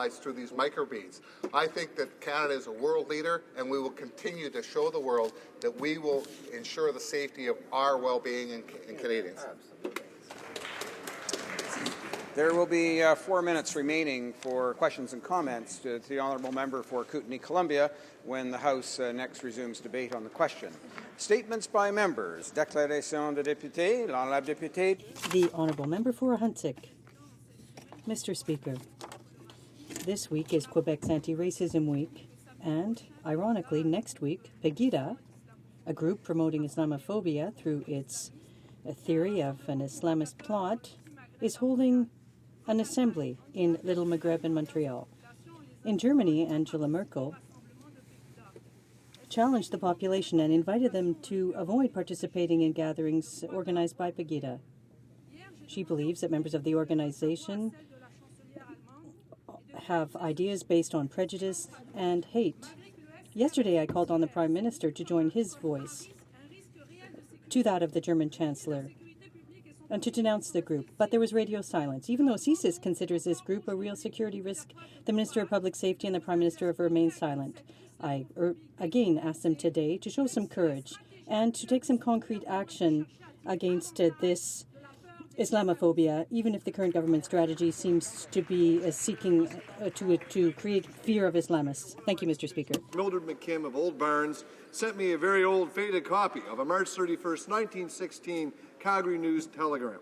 compromised through these microbeads. I think that Canada is a world leader, and we will continue to show the world that we will ensure the safety of our well-being and Canadians. Absolutely. There will be 4 minutes remaining for questions and comments to the Honourable Member for Kootenay-Columbia when the House next resumes debate on the question. Statements by members. Déclaration de député. L'honourable député. The Honourable Member for Huntsic. Mr. Speaker, this week is Quebec's Anti-Racism Week, and, ironically, next week, Pegida, a group promoting Islamophobia through its theory of an Islamist plot, is holding an assembly in Little Maghreb in Montreal. In Germany, Angela Merkel challenged the population and invited them to avoid participating in gatherings organized by Pegida. She believes that members of the organization have ideas based on prejudice and hate. Yesterday, I called on the Prime Minister to join his voice to that of the German Chancellor and to denounce the group, but there was radio silence. Even though CSIS considers this group a real security risk, the Minister of Public Safety and the Prime Minister have remained silent. I again asked them today to show some courage and to take some concrete action against this Islamophobia, even if the current government strategy seems to be seeking to create fear of Islamists. Thank you, Mr. Speaker. Mildred McKim of Old Barns sent me a very old faded copy of a March 31st, 1916 Calgary News telegram.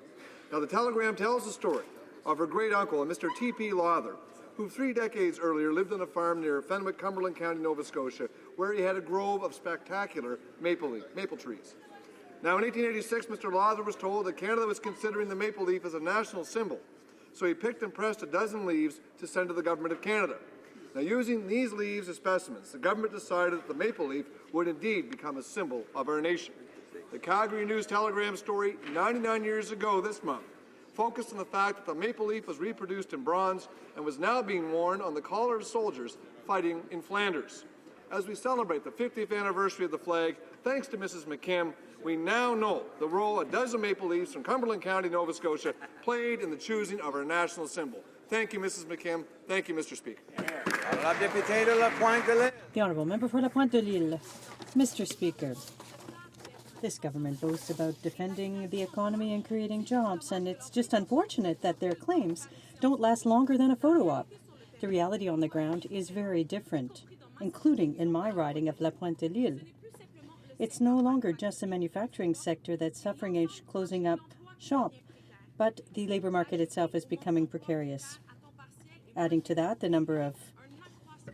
Now, the telegram tells the story of her great-uncle, a Mr. T.P. Lawther, who 3 decades earlier lived on a farm near Fenwick, Cumberland County, Nova Scotia, where he had a grove of spectacular maple trees. Now, in 1886, Mr. Lawther was told that Canada was considering the maple leaf as a national symbol, so he picked and pressed a dozen leaves to send to the Government of Canada. Now, using these leaves as specimens, the government decided that the maple leaf would indeed become a symbol of our nation. The Calgary News Telegram story, 99 years ago this month, focused on the fact that the maple leaf was reproduced in bronze and was now being worn on the collar of soldiers fighting in Flanders. As we celebrate the 50th anniversary of the flag, thanks to Mrs. McKim, we now know the role a dozen maple leaves from Cumberland County, Nova Scotia, played in the choosing of our national symbol. Thank you, Mrs. McKim. Thank you, Mr. Speaker. The Honourable Member for La Pointe de l'Île. Mr. Speaker, this government boasts about defending the economy and creating jobs, and it's just unfortunate that their claims don't last longer than a photo op. The reality on the ground is very different, including in my riding of La Pointe de l'Île. It's no longer just the manufacturing sector that's suffering and closing up shop, but the labour market itself is becoming precarious. Adding to that, the number of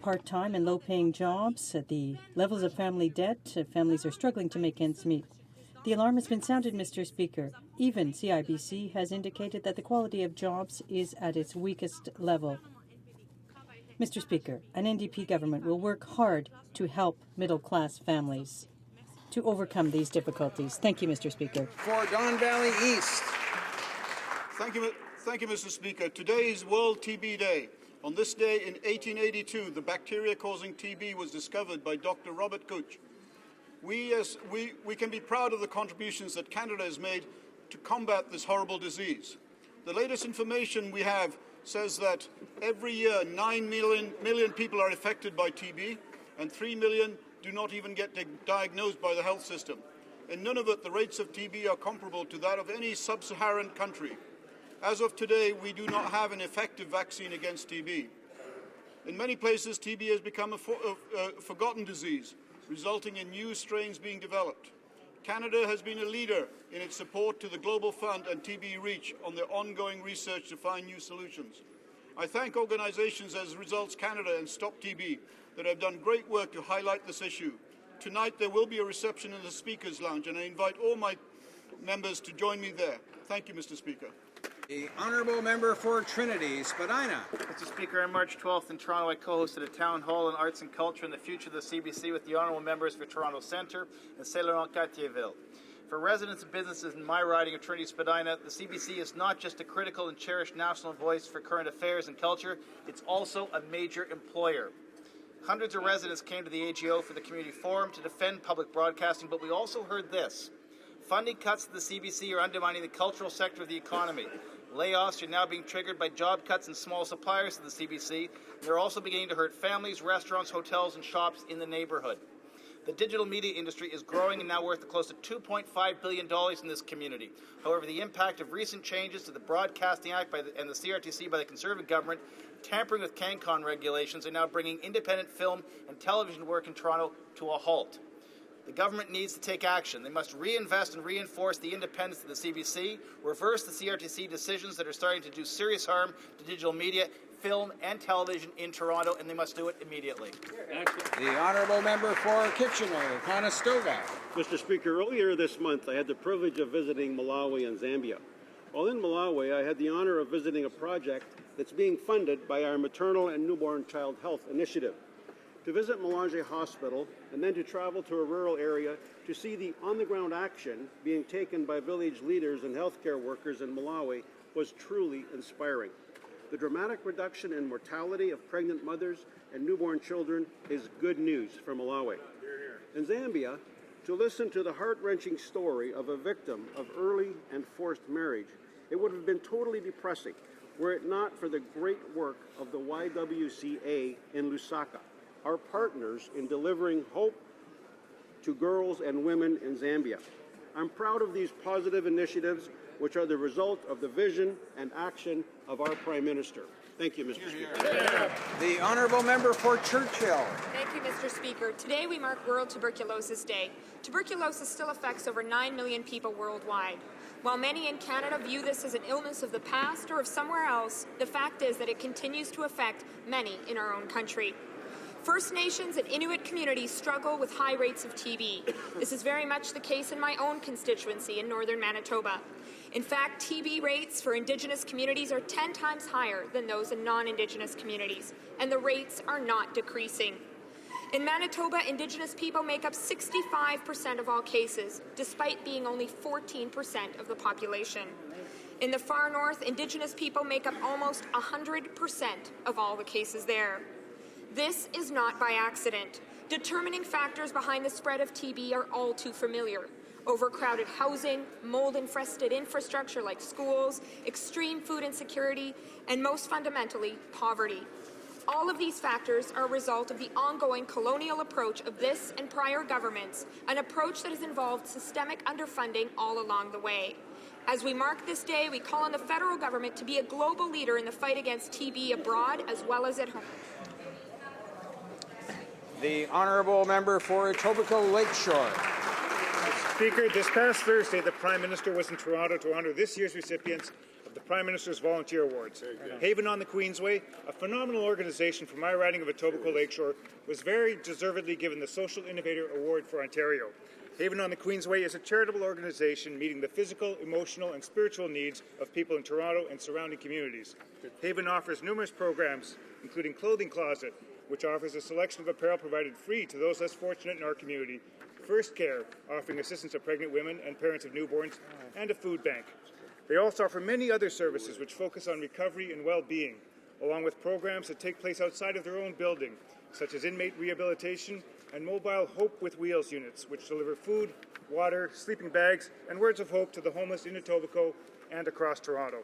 part-time and low-paying jobs, the levels of family debt, families are struggling to make ends meet. The alarm has been sounded, Mr. Speaker. Even CIBC has indicated that the quality of jobs is at its weakest level. Mr. Speaker, an NDP government will work hard to help middle-class families to overcome these difficulties. Thank you, Mr. Speaker. For Don Valley East. Thank you, Mr. Speaker. Today is World TB Day. On this day in 1882, the bacteria causing TB was discovered by Dr. Robert Koch. We can be proud of the contributions that Canada has made to combat this horrible disease. The latest information we have says that every year 9 million people are affected by TB and 3 million do not even get diagnosed by the health system. In Nunavut, the rates of TB are comparable to that of any sub-Saharan country. As of today, we do not have an effective vaccine against TB. In many places, TB has become a forgotten disease, resulting in new strains being developed. Canada has been a leader in its support to the Global Fund and TB Reach on their ongoing research to find new solutions. I thank organizations as Results Canada and Stop TB that have done great work to highlight this issue. Tonight there will be a reception in the Speaker's Lounge, and I invite all my members to join me there. Thank you, Mr. Speaker. The Honourable Member for Trinity, Spadina. Mr. Speaker, on March 12th in Toronto, I co-hosted a town hall on arts and culture and the future of the CBC with the Honourable Members for Toronto Centre and Saint-Laurent-Cartierville. For residents and businesses in my riding of Trinity Spadina, the CBC is not just a critical and cherished national voice for current affairs and culture, it's also a major employer. Hundreds of residents came to the AGO for the community forum to defend public broadcasting, but we also heard this. Funding cuts to the CBC are undermining the cultural sector of the economy. Layoffs are now being triggered by job cuts and small suppliers to the CBC, and they're also beginning to hurt families, restaurants, hotels, and shops in the neighborhood. The digital media industry is growing and now worth close to $2.5 billion in this community. However, the impact of recent changes to the Broadcasting Act and the CRTC by the Conservative government, tampering with CanCon regulations, are now bringing independent film and television work in Toronto to a halt. The government needs to take action. They must reinvest and reinforce the independence of the CBC, reverse the CRTC decisions that are starting to do serious harm to digital media, film and television in Toronto, and they must do it immediately. The honourable member for Kitchener-Conestoga. Mr. Speaker, earlier this month I had the privilege of visiting Malawi and Zambia. While in Malawi, I had the honour of visiting a project that's being funded by our Maternal and Newborn Child Health Initiative. To visit Malanje Hospital and then to travel to a rural area to see the on-the-ground action being taken by village leaders and healthcare workers in Malawi was truly inspiring. The dramatic reduction in mortality of pregnant mothers and newborn children is good news for Malawi. In Zambia, to listen to the heart-wrenching story of a victim of early and forced marriage, it would have been totally depressing were it not for the great work of the YWCA in Lusaka, our partners in delivering hope to girls and women in Zambia. I'm proud of these positive initiatives, which are the result of the vision and action of our Prime Minister. Thank you, Mr. Speaker. The honourable member for Churchill. Thank you, Mr. Speaker. Today we mark World Tuberculosis Day. Tuberculosis still affects over 9 million people worldwide. While many in Canada view this as an illness of the past or of somewhere else, the fact is that it continues to affect many in our own country. First Nations and Inuit communities struggle with high rates of TB. This is very much the case in my own constituency in northern Manitoba. In fact, TB rates for Indigenous communities are 10 times higher than those in non-Indigenous communities, and the rates are not decreasing. In Manitoba, Indigenous people make up 65% of all cases, despite being only 14% of the population. In the far north, Indigenous people make up almost 100% of all the cases there. This is not by accident. Determining factors behind the spread of TB are all too familiar. Overcrowded housing, mold-infested infrastructure like schools, extreme food insecurity, and most fundamentally, poverty. All of these factors are a result of the ongoing colonial approach of this and prior governments, an approach that has involved systemic underfunding all along the way. As we mark this day, we call on the federal government to be a global leader in the fight against TB abroad as well as at home. The honourable member for Etobicoke Lakeshore. Speaker, this past Thursday, the Prime Minister was in Toronto to honour this year's recipients of the Prime Minister's Volunteer Awards. Haven on the Queensway, a phenomenal organisation from my riding of Etobicoke Lakeshore, was very deservedly given the Social Innovator Award for Ontario. Haven on the Queensway is a charitable organisation meeting the physical, emotional and spiritual needs of people in Toronto and surrounding communities. Haven offers numerous programs, including Clothing Closet, which offers a selection of apparel provided free to those less fortunate in our community, First Care, offering assistance to pregnant women and parents of newborns, and a food bank. They also offer many other services which focus on recovery and well-being, along with programs that take place outside of their own building, such as inmate rehabilitation and mobile Hope with Wheels units, which deliver food, water, sleeping bags, and words of hope to the homeless in Etobicoke and across Toronto.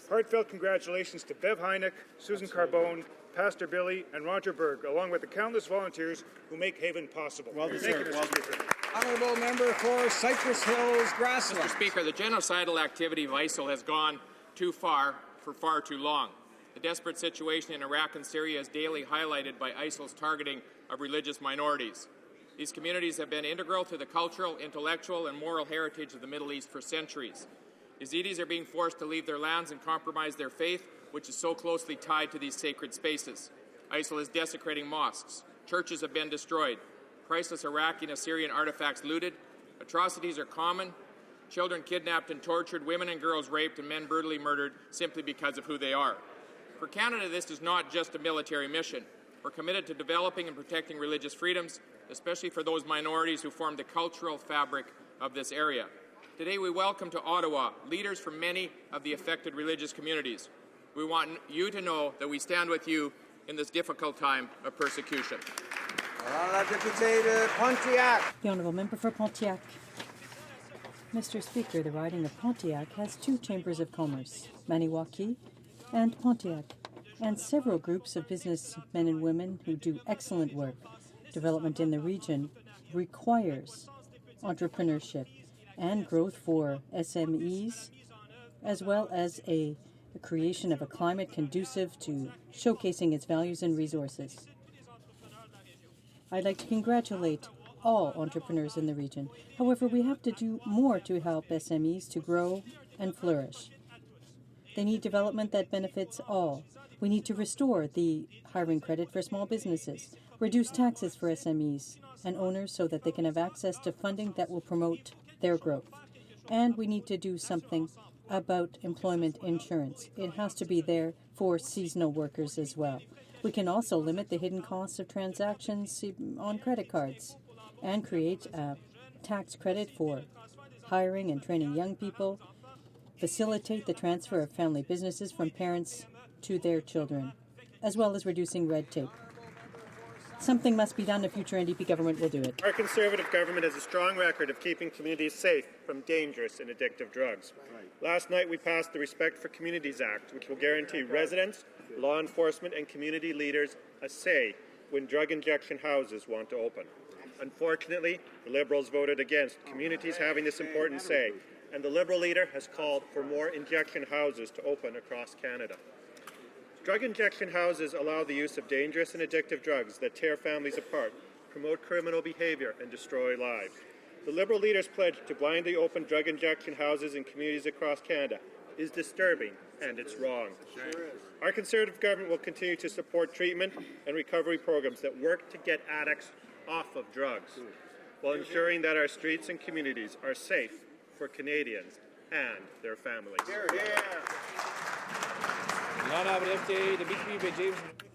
Heartfelt congratulations to Bev Heineck, Susan Carbone, Pastor Billy, and Roger Berg, along with the countless volunteers who make Haven possible. Well deserved. Thank you, Mr. Speaker. Honourable member for Cypress Hills, Grassland. Mr. Speaker, the genocidal activity of ISIL has gone too far for far too long. The desperate situation in Iraq and Syria is daily highlighted by ISIL's targeting of religious minorities. These communities have been integral to the cultural, intellectual, and moral heritage of the Middle East for centuries. Yazidis are being forced to leave their lands and compromise their faith, which is so closely tied to these sacred spaces. ISIL is desecrating mosques. Churches have been destroyed. Priceless Iraqi and Assyrian artifacts looted. Atrocities are common. Children kidnapped and tortured, women and girls raped, and men brutally murdered simply because of who they are. For Canada, this is not just a military mission. We're committed to developing and protecting religious freedoms, especially for those minorities who form the cultural fabric of this area. Today we welcome to Ottawa leaders from many of the affected religious communities. We want you to know that we stand with you in this difficult time of persecution. The Honourable Member for Pontiac. Mr. Speaker, the riding of Pontiac has two chambers of commerce, Maniwaki and Pontiac, and several groups of businessmen and women who do excellent work. Development in the region requires entrepreneurship and growth for SMEs, as well as the creation of a climate conducive to showcasing its values and resources. I'd like to congratulate all entrepreneurs in the region. However, we have to do more to help SMEs to grow and flourish. They need development that benefits all. We need to restore the hiring credit for small businesses, reduce taxes for SMEs and owners so that they can have access to funding that will promote their growth. And we need to do something about employment insurance. It has to be there for seasonal workers as well. We can also limit the hidden costs of transactions on credit cards and create a tax credit for hiring and training young people, facilitate the transfer of family businesses from parents to their children, as well as reducing red tape. Something must be done. A future NDP government will do it. Our Conservative government has a strong record of keeping communities safe from dangerous and addictive drugs. Last night we passed the Respect for Communities Act, which will guarantee residents, law enforcement and community leaders a say when drug injection houses want to open. Unfortunately, the Liberals voted against communities having this important say, and the Liberal leader has called for more injection houses to open across Canada. Drug injection houses allow the use of dangerous and addictive drugs that tear families apart, promote criminal behavior, and destroy lives. The Liberal leader's pledge to blindly open drug injection houses in communities across Canada is disturbing, and it's wrong. Our Conservative government will continue to support treatment and recovery programs that work to get addicts off of drugs, while ensuring that our streets and communities are safe for Canadians and their families.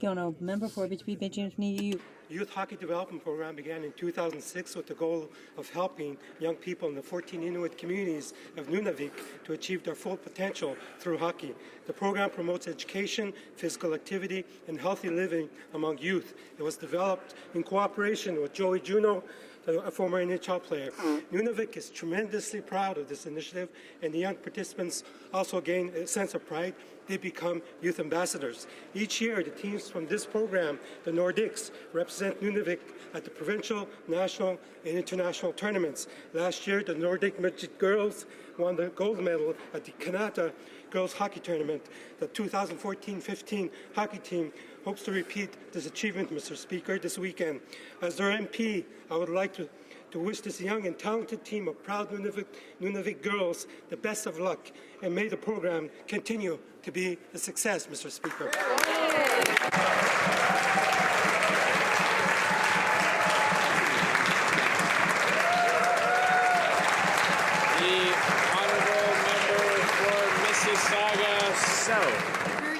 The honourable member for Abitibi Bay James Near Youth Hockey Development Program began in 2006 with the goal of helping young people in the 14 Inuit communities of Nunavik to achieve their full potential through hockey. The program promotes education, physical activity, and healthy living among youth. It was developed in cooperation with Joey Juneau, a former NHL player. Nunavik is tremendously proud of this initiative, and the young participants also gain a sense of pride. They become youth ambassadors. Each year, the teams from this program, the Nordics, represent Nunavik at the provincial, national, and international tournaments. Last year, the Nordic Midget girls won the gold medal at the Kanata Girls Hockey Tournament. The 2014-15 hockey team hopes to repeat this achievement, Mr. Speaker, this weekend. As their MP, I would like to wish this young and talented team of proud Nunavik girls the best of luck, and may the program continue to be a success, Mr. Speaker.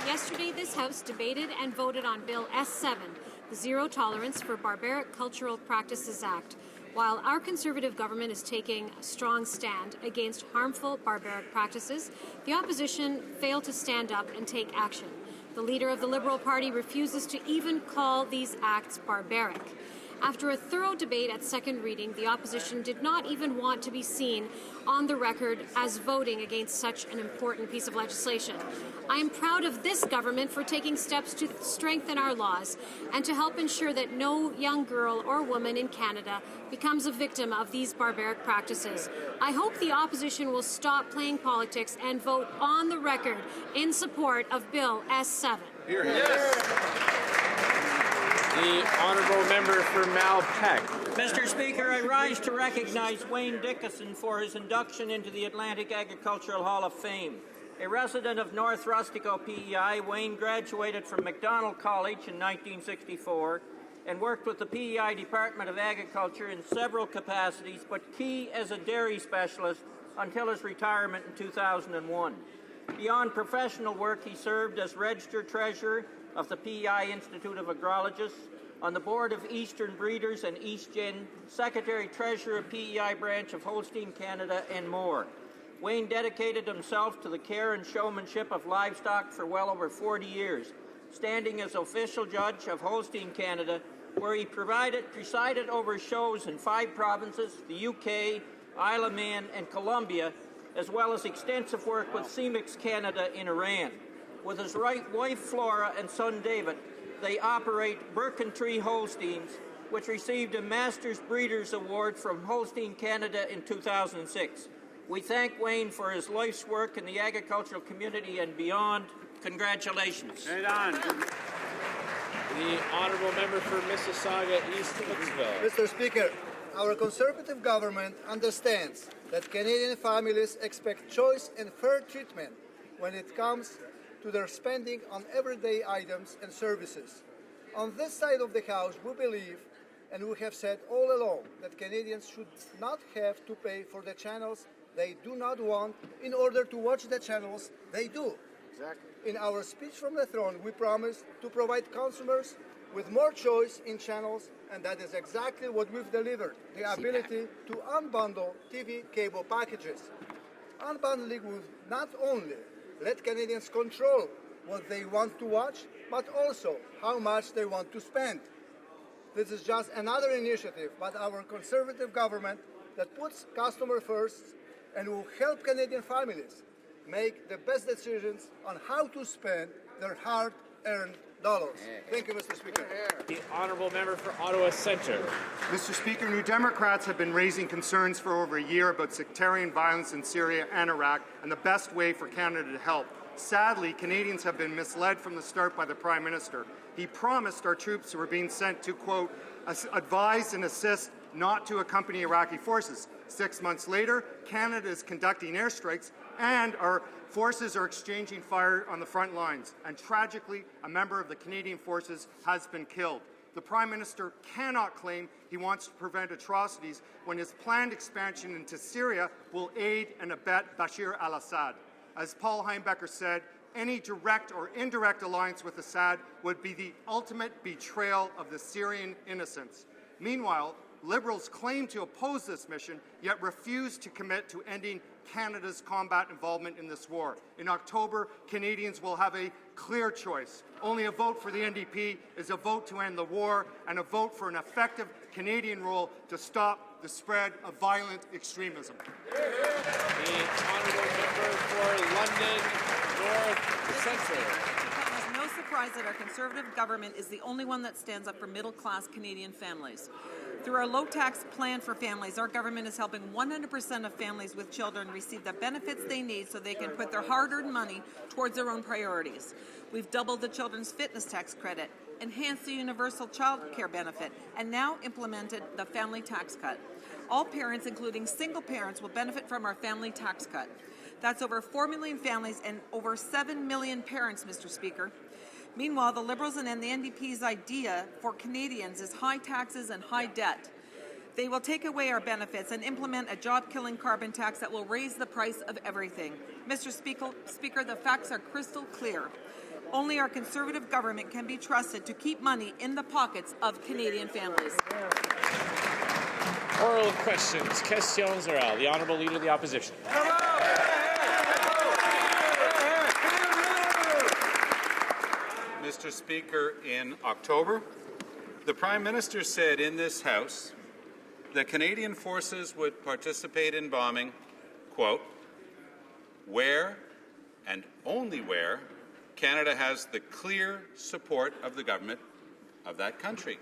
Yesterday, this House debated and voted on Bill S7, the Zero Tolerance for Barbaric Cultural Practices Act. While our Conservative government is taking a strong stand against harmful barbaric practices, the opposition failed to stand up and take action. The leader of the Liberal Party refuses to even call these acts barbaric. After a thorough debate at second reading, the opposition did not even want to be seen on the record as voting against such an important piece of legislation. I am proud of this government for taking steps to strengthen our laws and to help ensure that no young girl or woman in Canada becomes a victim of these barbaric practices. I hope the opposition will stop playing politics and vote on the record in support of Bill S7. The honourable member for Malpeque. Mr. Speaker, I rise to recognize Wayne Dickinson for his induction into the Atlantic Agricultural Hall of Fame. A resident of North Rustico, PEI, Wayne graduated from Macdonald College in 1964 and worked with the PEI Department of Agriculture in several capacities, but key as a dairy specialist until his retirement in 2001. Beyond professional work, he served as registered treasurer of the PEI Institute of Agrologists, on the board of Eastern Breeders and EastGen, secretary-treasurer of PEI branch of Holstein Canada, and more. Wayne dedicated himself to the care and showmanship of livestock for well over 40 years, standing as official judge of Holstein Canada, where he presided over shows in 5 provinces, the UK, Isle of Man, and Colombia, as well as extensive work with CEMEX Canada in Iran. With his wife Flora and son David, they operate Birkentree Holsteins, which received a Masters Breeders Award from Holstein Canada in 2006. We thank Wayne for his life's work in the agricultural community and beyond. Congratulations. Right on. The honourable member for Mississauga East Hooksville. Mr. Speaker, our Conservative government understands that Canadian families expect choice and fair treatment when it comes to their spending on everyday items and services. On this side of the House, we believe, and we have said all along, that Canadians should not have to pay for the channels they do not want in order to watch the channels they do. Exactly. In our speech from the throne, we promised to provide consumers with more choice in channels, and that is exactly what we've delivered, the ability to unbundle TV cable packages. Unbundling will not only let Canadians control what they want to watch, but also how much they want to spend. This is just another initiative by our Conservative government that puts customer first and will help Canadian families make the best decisions on how to spend their hard-earned dollars. Thank you, Mr. Speaker. The honourable member for Ottawa Centre. Mr. Speaker, New Democrats have been raising concerns for over a year about sectarian violence in Syria and Iraq and the best way for Canada to help. Sadly, Canadians have been misled from the start by the Prime Minister. He promised our troops who were being sent to, quote, advise and assist, not to accompany Iraqi forces. 6 months later, Canada is conducting airstrikes and our forces are exchanging fire on the front lines. And tragically, a member of the Canadian forces has been killed. The Prime Minister cannot claim he wants to prevent atrocities when his planned expansion into Syria will aid and abet Bashar al-Assad. As Paul Heimbecker said, any direct or indirect alliance with Assad would be the ultimate betrayal of the Syrian innocents. Meanwhile, Liberals claim to oppose this mission, yet refuse to commit to ending Canada's combat involvement in this war. In October, Canadians will have a clear choice. Only a vote for the NDP is a vote to end the war and a vote for an effective Canadian role to stop the spread of violent extremism. The honourable member for London North Centre. No surprise that our Conservative government is the only one that stands up for middle-class Canadian families. Through our low-tax plan for families, our government is helping 100% of families with children receive the benefits they need so they can put their hard-earned money towards their own priorities. We've doubled the children's fitness tax credit, enhanced the universal child care benefit, and now implemented the family tax cut. All parents, including single parents, will benefit from our family tax cut. That's over 4 million families and over 7 million parents, Mr. Speaker. Meanwhile, the Liberals and the NDP's idea for Canadians is high taxes and high debt. They will take away our benefits and implement a job-killing carbon tax that will raise the price of everything. Mr. Speaker, the facts are crystal clear. Only our Conservative government can be trusted to keep money in the pockets of Canadian families. Oral questions. Questions orales. The Honourable Leader of the Opposition. Mr. Speaker, in October, the Prime Minister said in this House that Canadian forces would participate in bombing, quote, where and only where Canada has the clear support of the government of that country.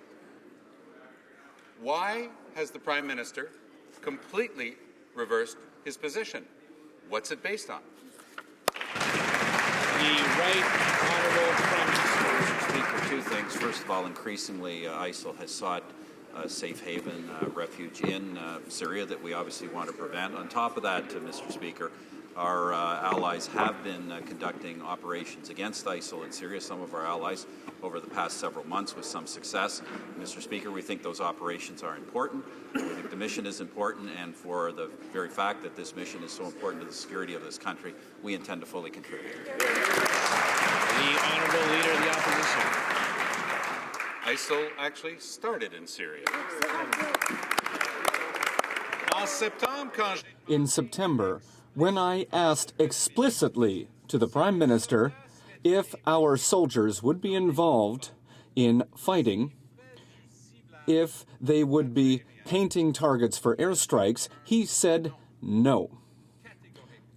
Why has the Prime Minister completely reversed his position? What's it based on? The Right Honourable Prime Minister. Mr. Speaker, two things. First of all, increasingly ISIL has sought safe haven refuge in Syria that we obviously want to prevent. On top of that, Mr. Speaker, our allies have been conducting operations against ISIL in Syria, some of our allies, over the past several months with some success. Mr. Speaker, we think those operations are important. We think the mission is important, and for the very fact that this mission is so important to the security of this country, we intend to fully contribute. The Honourable Leader of the Opposition. ISIL actually started in Syria. In September, when I asked explicitly to the Prime Minister if our soldiers would be involved in fighting, if they would be painting targets for airstrikes, he said no,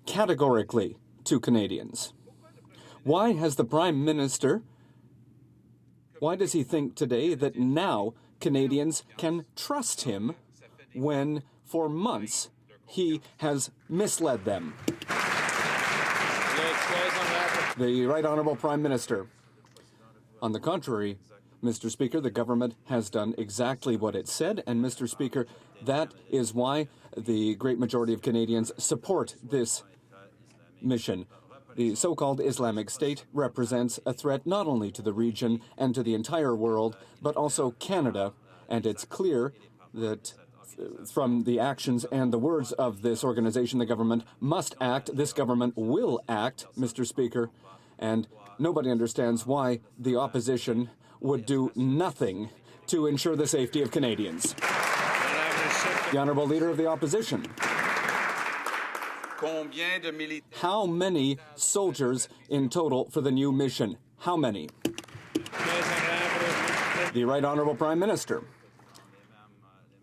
categorically, to Canadians. Why does he think today that now Canadians can trust him when, for months, he has misled them? The Right Honourable Prime Minister. On the contrary, Mr. Speaker, the government has done exactly what it said, and Mr. Speaker, that is why the great majority of Canadians support this mission. The so-called Islamic State represents a threat not only to the region and to the entire world, but also Canada, and it's clear that from the actions and the words of this organization, the government must act. This government will act, Mr. Speaker, and nobody understands why the opposition would do nothing to ensure the safety of Canadians. The Honourable Leader of the Opposition. How many soldiers in total for the new mission? How many? The Right Honourable Prime Minister.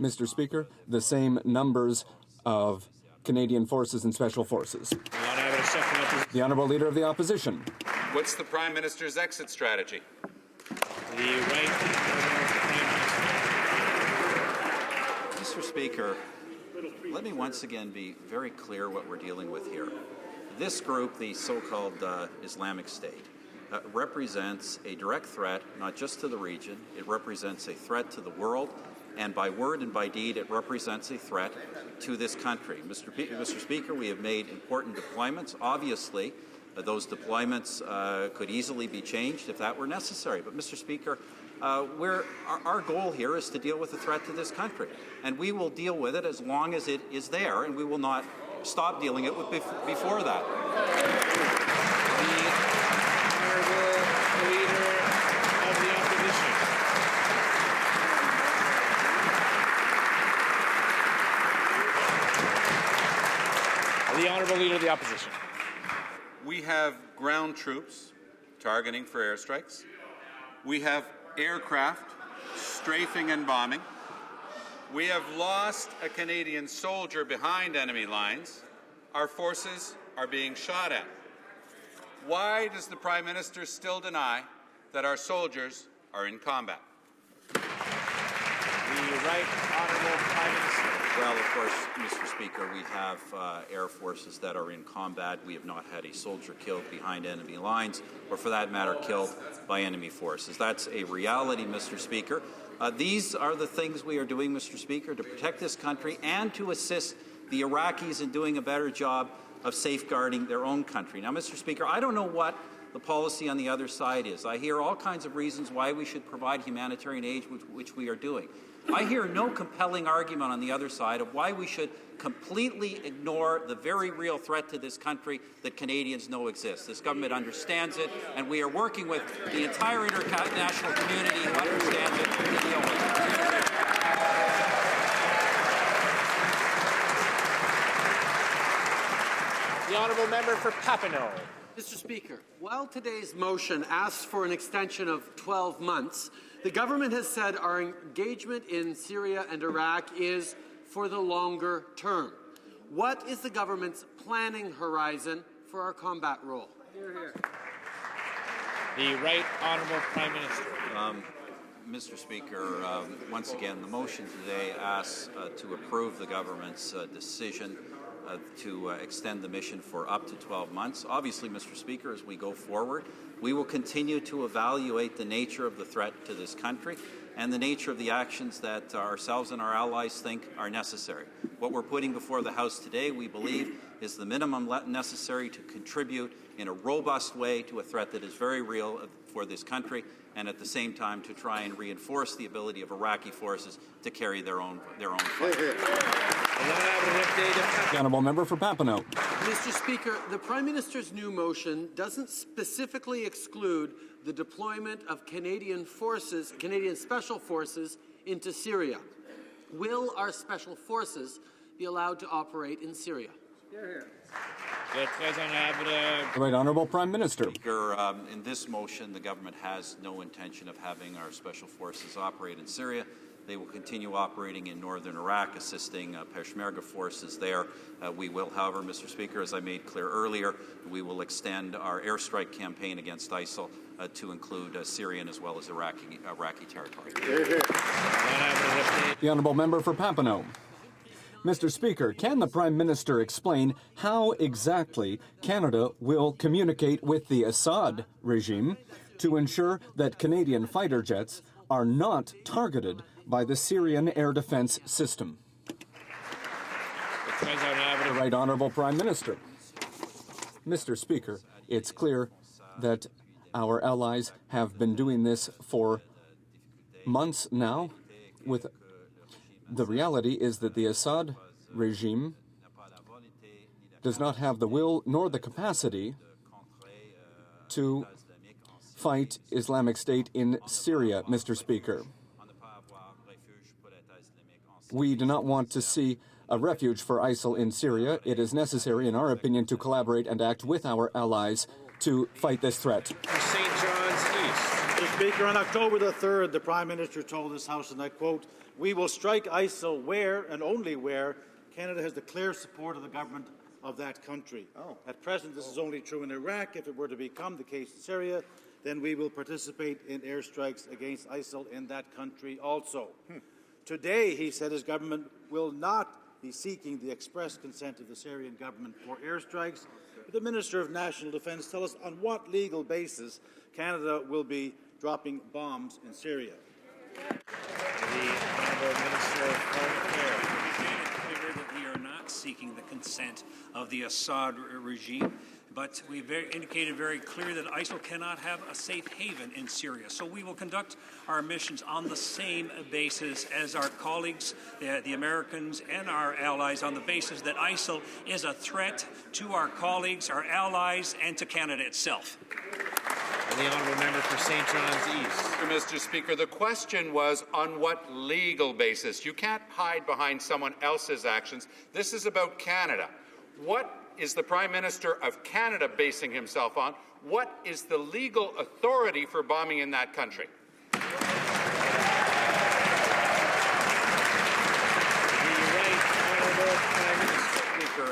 Mr. Speaker, the same numbers of Canadian forces and special forces. The Honourable Leader of the Opposition. What's the Prime Minister's exit strategy? Mr. Speaker, let me once again be very clear what we're dealing with here. This group, the so-called Islamic State, represents a direct threat not just to the region, it represents a threat to the world, and by word and by deed, it represents a threat to this country. Mr. Speaker, we have made important deployments. Obviously, those deployments could easily be changed if that were necessary. But, Mr. Speaker, our goal here is to deal with the threat to this country. And we will deal with it as long as it is there, and we will not stop dealing it with before that. The Honourable Leader of the Opposition. The Honourable Leader of the Opposition. We have ground troops targeting for airstrikes. We have aircraft strafing and bombing. We have lost a Canadian soldier behind enemy lines. Our forces are being shot at. Why does the Prime Minister still deny that our soldiers are in combat? The Right Honourable Prime Minister. Well, of course, Mr. Speaker, we have air forces that are in combat. We have not had a soldier killed behind enemy lines, or for that matter, killed by enemy forces. That's a reality, Mr. Speaker. These are the things we are doing, Mr. Speaker, to protect this country and to assist the Iraqis in doing a better job of safeguarding their own country. Now, Mr. Speaker, I don't know what the policy on the other side is. I hear all kinds of reasons why we should provide humanitarian aid, which we are doing. I hear no compelling argument on the other side of why we should completely ignore the very real threat to this country that Canadians know exists. This government understands it, and we are working with the entire international community who understands it to deal with it. The Honourable Member for Papineau. Mr. Speaker, while today's motion asks for an extension of 12 months, the government has said our engagement in Syria and Iraq is for the longer term. What is the government's planning horizon for our combat role? The Right Honourable Prime Minister. Mr. Speaker, once again, the motion today asks to approve the government's decision to extend the mission for up to 12 months. Obviously, Mr. Speaker, as we go forward, we will continue to evaluate the nature of the threat to this country and the nature of the actions that ourselves and our allies think are necessary. What we're putting before the House today, we believe, is the minimum necessary to contribute in a robust way to a threat that is very real for this country, and at the same time to try and reinforce the ability of Iraqi forces to carry their own fight. The Honourable Member for Papineau. Mr. Speaker, the Prime Minister's new motion doesn't specifically exclude the deployment of Canadian special forces into Syria. Will our special forces be allowed to operate in Syria? The Right Honourable Prime Minister. Speaker, in this motion, the government has no intention of having our special forces operate in Syria. They will continue operating in northern Iraq, assisting Peshmerga forces there. We will, however, Mr. Speaker, as I made clear earlier, we will extend our airstrike campaign against ISIL to include Syrian as well as Iraqi territory. The honourable member for Papineau. Mr. Speaker, can the Prime Minister explain how exactly Canada will communicate with the Assad regime to ensure that Canadian fighter jets are not targeted by the Syrian air defense system? The Right Honourable Prime Minister. Mr. Speaker, it's clear that our allies have been doing this for months now. The reality is that the Assad regime does not have the will nor the capacity to fight Islamic State in Syria, Mr. Speaker. We do not want to see a refuge for ISIL in Syria. It is necessary, in our opinion, to collaborate and act with our allies to fight this threat. St. John's East. Mr. Speaker, on October the 3rd, the Prime Minister told this House, and I quote, "We will strike ISIL where and only where Canada has the clear support of the government of that country." At present, this is only true in Iraq. If it were to become the case in Syria, then we will participate in airstrikes against ISIL in that country also. Today, he said his government will not be seeking the express consent of the Syrian government for airstrikes. The Minister of National Defence, tell us on what legal basis Canada will be dropping bombs in Syria. The Honourable Minister of Foreign Affairs. Made it clear that we are not seeking the consent of the Assad regime, but we've indicated very clear that ISIL cannot have a safe haven in Syria. So we will conduct our missions on the same basis as our colleagues, the Americans and our allies, on the basis that ISIL is a threat to our colleagues, our allies, and to Canada itself. And the Honourable Member for St. John's East. Mr. Speaker, the question was on what legal basis? You can't hide behind someone else's actions. This is about Canada. What is the Prime Minister of Canada basing himself on? What is the legal authority for bombing in that country?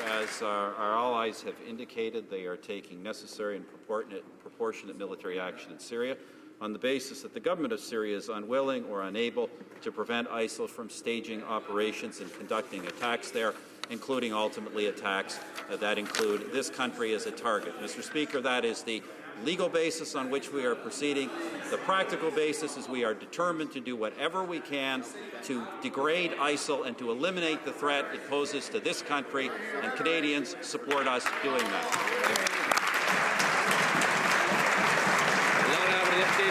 As our allies have indicated, they are taking necessary and proportionate military action in Syria on the basis that the government of Syria is unwilling or unable to prevent ISIL from staging operations and conducting attacks there, including ultimately attacks that include this country as a target. Mr. Speaker, that is the legal basis on which we are proceeding. The practical basis is we are determined to do whatever we can to degrade ISIL and to eliminate the threat it poses to this country, and Canadians support us doing that.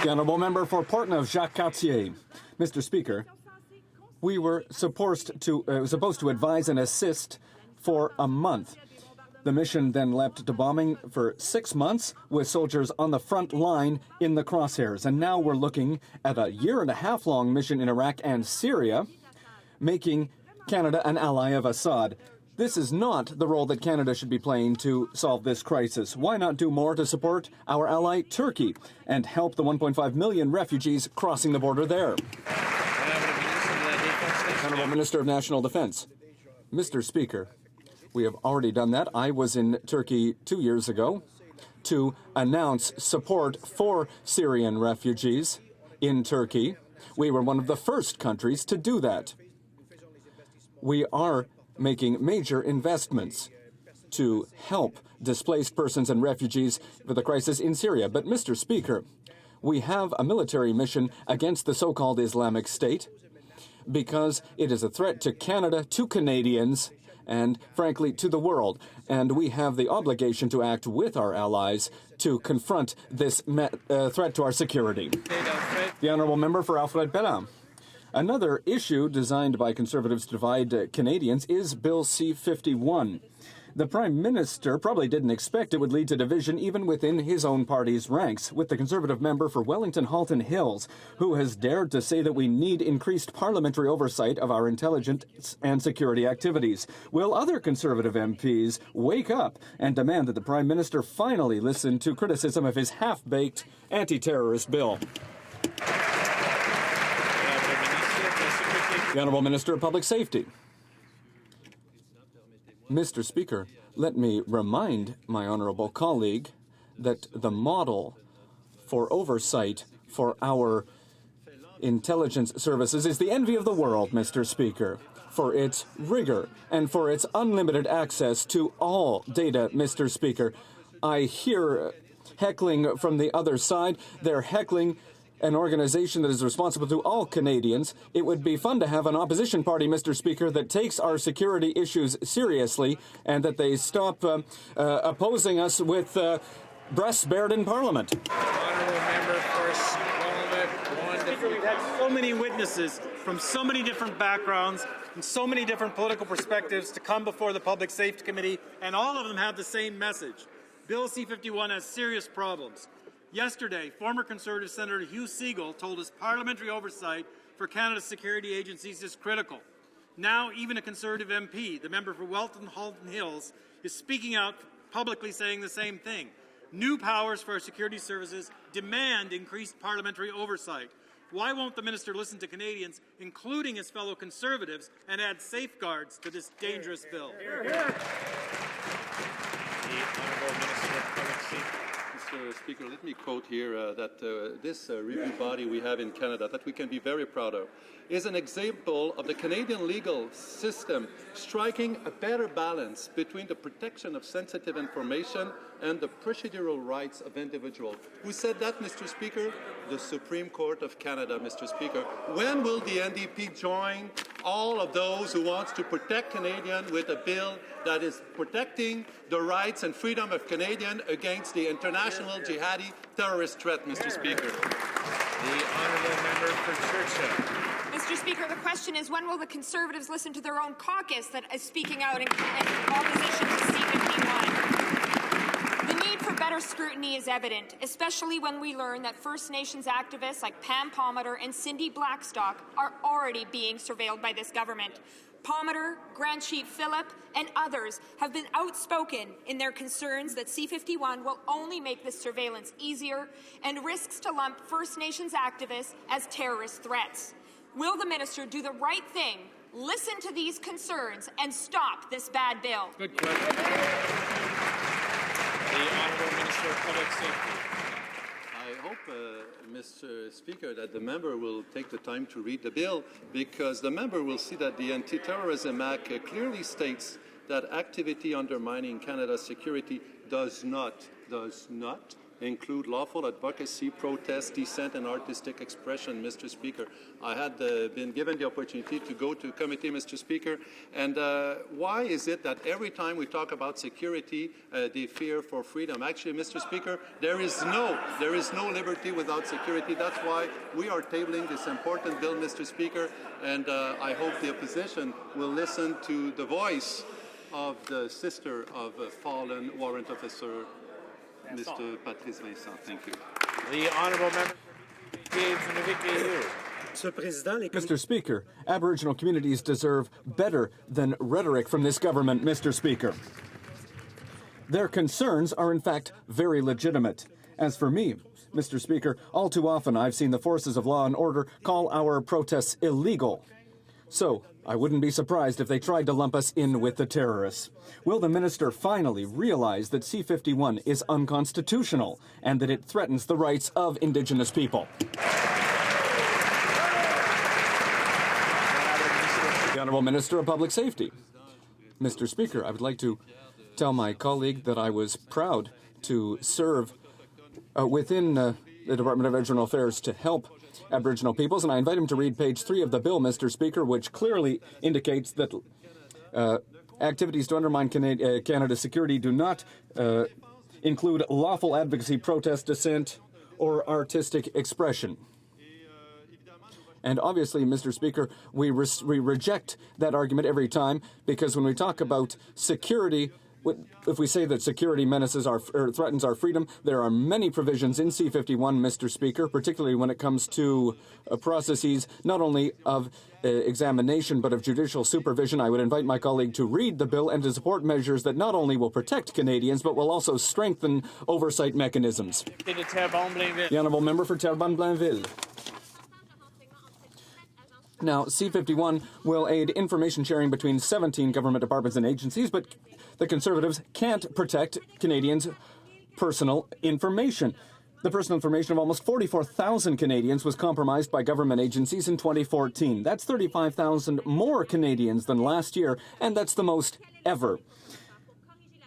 The Honourable Member for Portneuf-Jacques-Cartier. Mr. Speaker, we were supposed to advise and assist for a month. The mission then leapt to bombing for 6 months with soldiers on the front line in the crosshairs. And now we're looking at a 1.5-year-long mission in Iraq and Syria, making Canada an ally of Assad. This is not the role that Canada should be playing to solve this crisis. Why not do more to support our ally Turkey and help the 1.5 million refugees crossing the border there? Honourable Minister of National Defence. Mr. Speaker, we have already done that. I was in Turkey 2 years ago to announce support for Syrian refugees in Turkey. We were one of the first countries to do that. We are making major investments to help displaced persons and refugees with the crisis in Syria. But, Mr. Speaker, we have a military mission against the so-called Islamic State because it is a threat to Canada, to Canadians, and, frankly, to the world. And we have the obligation to act with our allies to confront this threat to our security. The Honourable Member for Alfred Belin. Another issue designed by Conservatives to divide Canadians is Bill C-51. The Prime Minister probably didn't expect it would lead to division even within his own party's ranks, with the Conservative member for Wellington-Halton Hills, who has dared to say that we need increased parliamentary oversight of our intelligence and security activities. Will other Conservative MPs wake up and demand that the Prime Minister finally listen to criticism of his half-baked anti-terrorist bill? The Honourable Minister of Public Safety. Mr. Speaker, let me remind my honourable colleague that the model for oversight for our intelligence services is the envy of the world, Mr. Speaker, for its rigor and for its unlimited access to all data, Mr. Speaker. I hear heckling from the other side. They're heckling an organization that is responsible to all Canadians. It would be fun to have an opposition party, Mr. Speaker, that takes our security issues seriously and that they stop opposing us with breasts bared in Parliament. Honourable member for Squamish. We've had so many witnesses from so many different backgrounds and so many different political perspectives to come before the Public Safety Committee, and all of them have the same message. Bill C-51 has serious problems. Yesterday, former Conservative Senator Hugh Segal told us parliamentary oversight for Canada's security agencies is critical. Now, even a Conservative MP, the member for Welton-Halton Hills, is speaking out publicly saying the same thing. New powers for our security services demand increased parliamentary oversight. Why won't the minister listen to Canadians, including his fellow Conservatives, and add safeguards to this dangerous bill? The Honourable Minister of Public Safety. Mr. Speaker, let me quote here that this review body we have in Canada, that we can be very proud of, is an example of the Canadian legal system striking a better balance between the protection of sensitive information and the procedural rights of individuals. Who said that, Mr. Speaker? The Supreme Court of Canada, Mr. Speaker. When will the NDP join all of those who want to protect Canadians with a bill that is protecting the rights and freedom of Canadians against the international jihadi terrorist threat, Mr. Speaker? The honourable member for Churchill. Mr. Speaker, the question is, when will the Conservatives listen to their own caucus that is speaking out in opposition to C-51? The need for better scrutiny is evident, especially when we learn that First Nations activists like Pam Palmater and Cindy Blackstock are already being surveilled by this government. Palmater, Grand Chief Phillip, and others have been outspoken in their concerns that C-51 will only make this surveillance easier and risks to lump First Nations activists as terrorist threats. Will the minister do the right thing, listen to these concerns, and stop this bad bill? Good question. The Honourable Minister of Public Safety. I hope, Mr. Speaker, that the member will take the time to read the bill, because the member will see that the Anti-Terrorism Act clearly states that activity undermining Canada's security does not include lawful advocacy, protest, dissent, and artistic expression, Mr. Speaker. I had been given the opportunity to go to committee, Mr. Speaker, and why is it that every time we talk about security, they fear for freedom? Actually, Mr. Speaker, there is no liberty without security. That's why we are tabling this important bill, Mr. Speaker, and I hope the opposition will listen to the voice of the sister of a fallen warrant officer, Mr. Patrice Vincent. Thank you. The Honourable Member for James Navicki. Mr. Speaker, Aboriginal communities deserve better than rhetoric from this government, Mr. Speaker. Their concerns are in fact very legitimate. As for me, Mr. Speaker, all too often I've seen the forces of law and order call our protests illegal. So, I wouldn't be surprised if they tried to lump us in with the terrorists. Will the minister finally realize that C-51 is unconstitutional and that it threatens the rights of Indigenous people? The Honourable Minister of Public Safety. Mr. Speaker, I would like to tell my colleague that I was proud to serve within the Department of Aboriginal Affairs to help Aboriginal peoples, and I invite him to read page 3 of the bill, Mr. Speaker, which clearly indicates that activities to undermine Canada's security do not include lawful advocacy, protest, dissent, or artistic expression. And obviously, Mr. Speaker, we reject that argument every time, because when we talk about security, if we say that security menaces or threatens our freedom, there are many provisions in C-51, Mr. Speaker, particularly when it comes to processes not only of examination but of judicial supervision. I would invite my colleague to read the bill and to support measures that not only will protect Canadians but will also strengthen oversight mechanisms. The Honourable Member for Terrebonne-Blainville. Now, C-51 will aid information sharing between 17 government departments and agencies, but the Conservatives can't protect Canadians' personal information. The personal information of almost 44,000 Canadians was compromised by government agencies in 2014. That's 35,000 more Canadians than last year, and that's the most ever.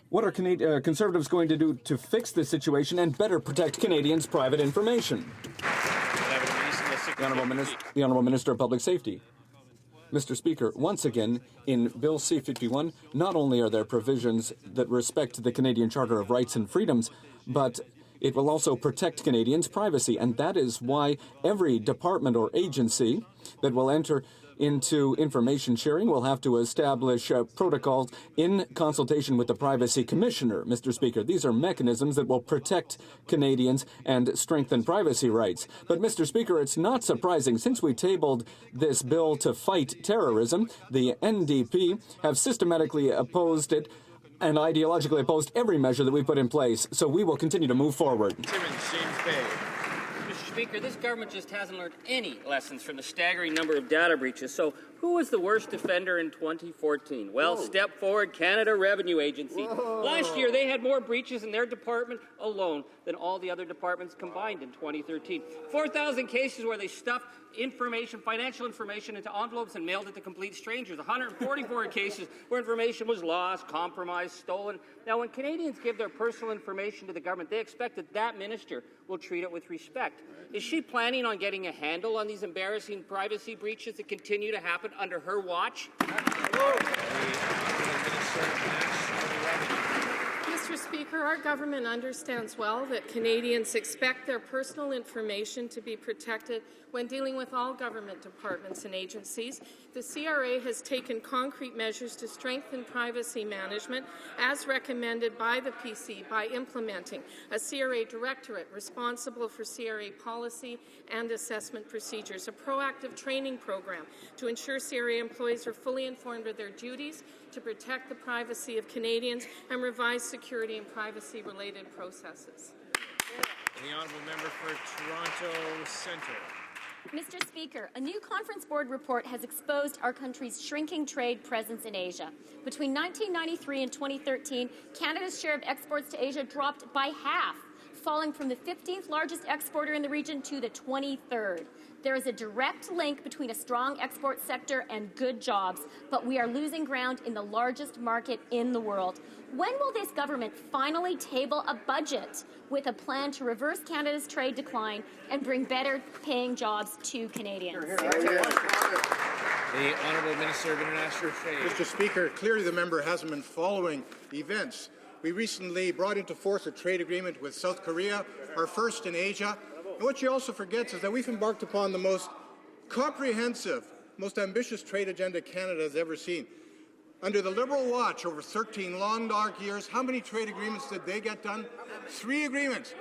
What are Conservatives going to do to fix this situation and better protect Canadians' private information? The Honourable Minister of Public Safety. Mr. Speaker, once again, in Bill C-51, not only are there provisions that respect the Canadian Charter of Rights and Freedoms, but it will also protect Canadians' privacy, and that is why every department or agency that will enter into information sharing will have to establish protocols in consultation with the Privacy Commissioner, Mr. Speaker. These are mechanisms that will protect Canadians and strengthen privacy rights. But, Mr. Speaker, it's not surprising. Since we tabled this bill to fight terrorism, the NDP have systematically opposed it and ideologically opposed every measure that we put in place. So we will continue to move forward. Mr. Speaker, this government just hasn't learned any lessons from the staggering number of data breaches. So who was the worst offender in 2014? Well, step forward, Canada Revenue Agency. Last year, they had more breaches in their department alone than all the other departments combined in 2013. 4,000 cases where they stuffed information, financial information, into envelopes and mailed it to complete strangers. 144 cases where information was lost, compromised, stolen. Now, when Canadians give their personal information to the government, they expect that that minister will treat it with respect. Is she planning on getting a handle on these embarrassing privacy breaches that continue to happen under her watch? Mr. Speaker, our government understands well that Canadians expect their personal information to be protected when dealing with all government departments and agencies. The CRA has taken concrete measures to strengthen privacy management, as recommended by the PC, by implementing a CRA directorate responsible for CRA policy and assessment procedures, a proactive training program to ensure CRA employees are fully informed of their duties to protect the privacy of Canadians, and revised security and privacy-related processes. The honourable member for Toronto Centre. Mr. Speaker, a new Conference Board report has exposed our country's shrinking trade presence in Asia. Between 1993 and 2013, Canada's share of exports to Asia dropped by half, falling from the 15th largest exporter in the region to the 23rd. There is a direct link between a strong export sector and good jobs, but we are losing ground in the largest market in the world. When will this government finally table a budget with a plan to reverse Canada's trade decline and bring better paying jobs to Canadians? The Honourable Minister of International Trade. Mr. Speaker, clearly the member hasn't been following events. We recently brought into force a trade agreement with South Korea, our first in Asia. And what she also forgets is that we've embarked upon the most comprehensive, most ambitious trade agenda Canada has ever seen. Under the Liberal watch, over 13 long, dark years, how many trade agreements did they get done? 3 agreements.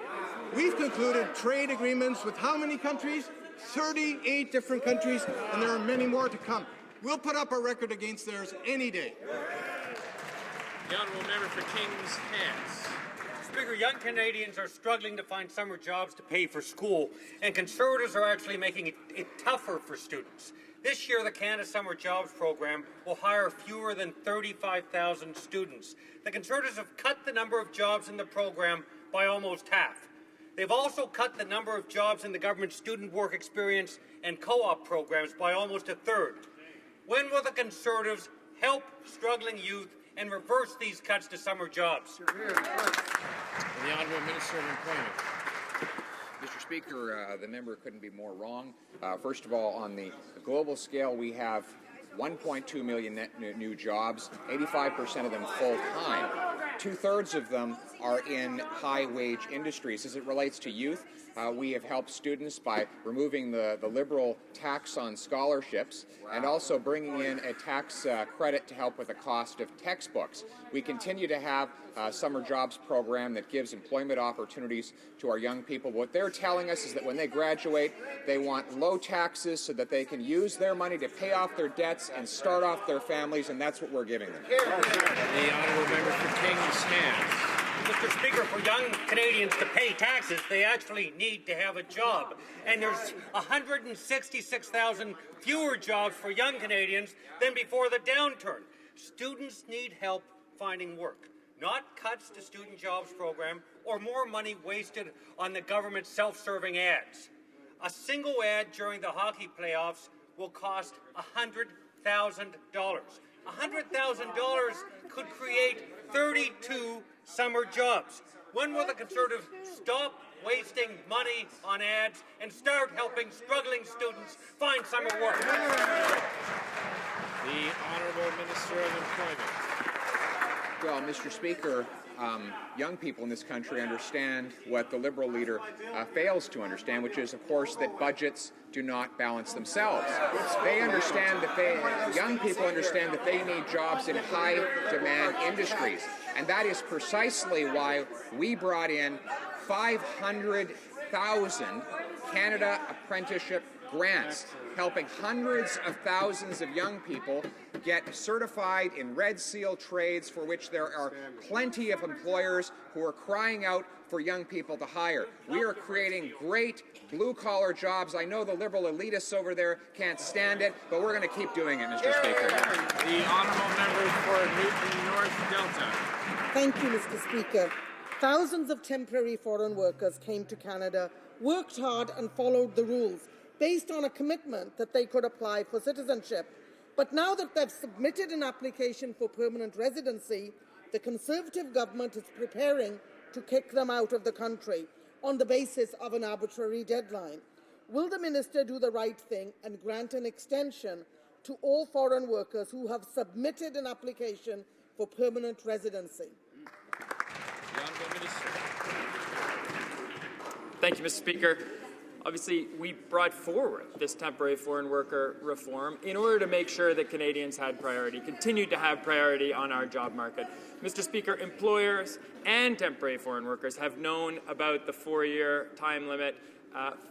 We've concluded trade agreements with how many countries? 38 different countries, and there are many more to come. We'll put up a record against theirs any day. The honourable member for Kings Heads. Speaker, young Canadians are struggling to find summer jobs to pay for school, and Conservatives are actually making it tougher for students. This year, the Canada Summer Jobs Program will hire fewer than 35,000 students. The Conservatives have cut the number of jobs in the program by almost half. They've also cut the number of jobs in the government student work experience and co-op programs by almost a third. When will the Conservatives help struggling youth and reverse these cuts to summer jobs? The Honourable Minister of Employment. Mr. Speaker, the member couldn't be more wrong. First of all, on the global scale, we have 1.2 million net new jobs, 85% of them full-time. 2/3 of them are in high-wage industries. As it relates to youth, we have helped students by removing the Liberal tax on scholarships and also bringing in a tax credit to help with the cost of textbooks. We continue to have a summer jobs program that gives employment opportunities to our young people. What they're telling us is that when they graduate, they want low taxes so that they can use their money to pay off their debts and start off their families, and that's what we're giving them. The honourable member for Kings Heads. Mr. Speaker, for young Canadians to pay taxes, they actually need to have a job. And there's 166,000 fewer jobs for young Canadians than before the downturn. Students need help finding work, not cuts to student jobs program or more money wasted on the government's self-serving ads. A single ad during the hockey playoffs will cost $100,000. $100,000 could create 32 summer jobs. When will the Conservatives stop wasting money on ads and start helping struggling students find summer work? The Honourable Minister of Employment. Well, Mr. Speaker, young people in this country understand what the Liberal leader fails to understand, which is, of course, that budgets do not balance themselves. They understand that young people understand that they need jobs in high-demand industries, and that is precisely why we brought in 500,000 Canada Apprenticeship grants, helping hundreds of thousands of young people get certified in Red Seal trades for which there are plenty of employers who are crying out for young people to hire. We are creating great blue-collar jobs. I know the Liberal elitists over there can't stand it, but we're going to keep doing it, Mr. Speaker. The Honourable Member for Newton North Delta. Thank you, Mr. Speaker. Thousands of temporary foreign workers came to Canada, worked hard and followed the rules, based on a commitment that they could apply for citizenship. But now that they've submitted an application for permanent residency, the Conservative government is preparing to kick them out of the country on the basis of an arbitrary deadline. Will the minister do the right thing and grant an extension to all foreign workers who have submitted an application for permanent residency? The Honourable Minister. Thank you, Mr. Speaker. Obviously, we brought forward this temporary foreign worker reform in order to make sure that Canadians had priority, continued to have priority on our job market. Mr. Speaker, employers and temporary foreign workers have known about the 4-year time limit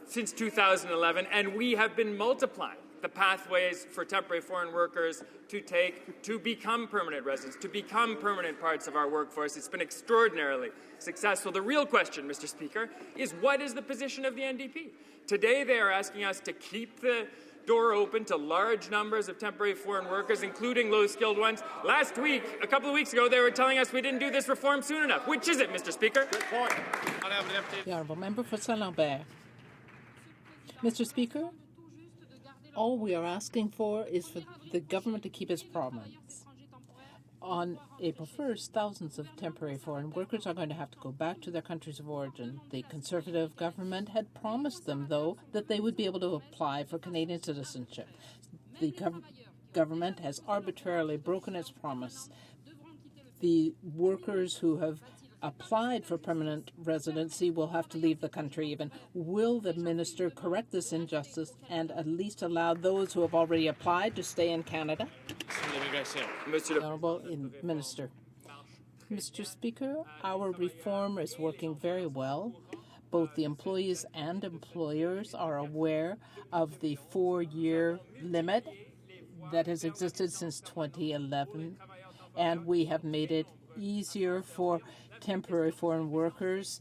since 2011, and we have been multiplying the pathways for temporary foreign workers to become permanent residents, to become permanent parts of our workforce. It's been extraordinarily successful. The real question, Mr. Speaker, is what is the position of the NDP? Today they are asking us to keep the door open to large numbers of temporary foreign workers, including low-skilled ones. Last week, a couple of weeks ago, they were telling us we didn't do this reform soon enough. Which is it, Mr. Speaker? Good point. The Honourable Member for Saint-Lambert. Mr. Speaker, all we are asking for is for the government to keep its promise. On April 1st, thousands of temporary foreign workers are going to have to go back to their countries of origin. The Conservative government had promised them, though, that they would be able to apply for Canadian citizenship. The government has arbitrarily broken its promise. The workers who have applied for permanent residency will have to leave the country even. Will the minister correct this injustice and at least allow those who have already applied to stay in Canada? Mr. Honourable Minister. Mr. Speaker, our reform is working very well. Both the employees and employers are aware of the 4-year limit that has existed since 2011, and we have made it easier for temporary foreign workers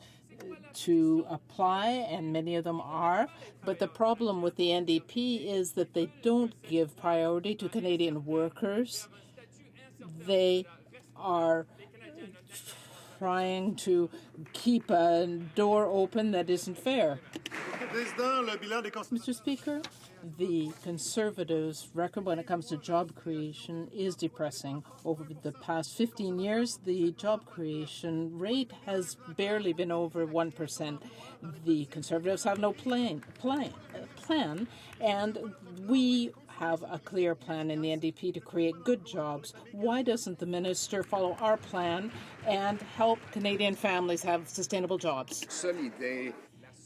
to apply, and many of them are. But the problem with the NDP is that they don't give priority to Canadian workers. They are trying to keep a door open that isn't fair. Mr. Speaker, the Conservatives' record when it comes to job creation is depressing. Over the past 15 years, the job creation rate has barely been over 1%. The Conservatives have no plan, and we have a clear plan in the NDP to create good jobs. Why doesn't the minister follow our plan and help Canadian families have sustainable jobs?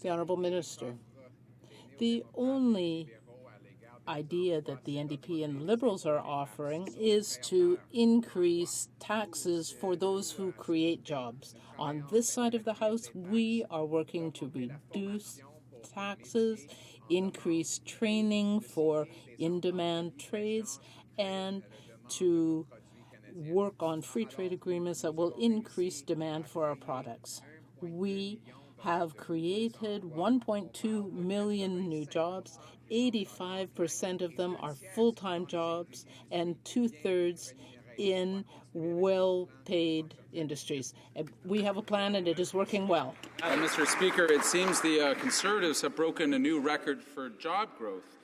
The Honourable Minister. The only idea that the NDP and Liberals are offering is to increase taxes for those who create jobs. On this side of the House, we are working to reduce taxes, increase training for in-demand trades, and to work on free trade agreements that will increase demand for our products. We have created 1.2 million new jobs. 85% of them are full-time jobs, and two-thirds in well-paid industries. We have a plan, and it is working well. Mr. Speaker, it seems the Conservatives have broken a new record for job growth.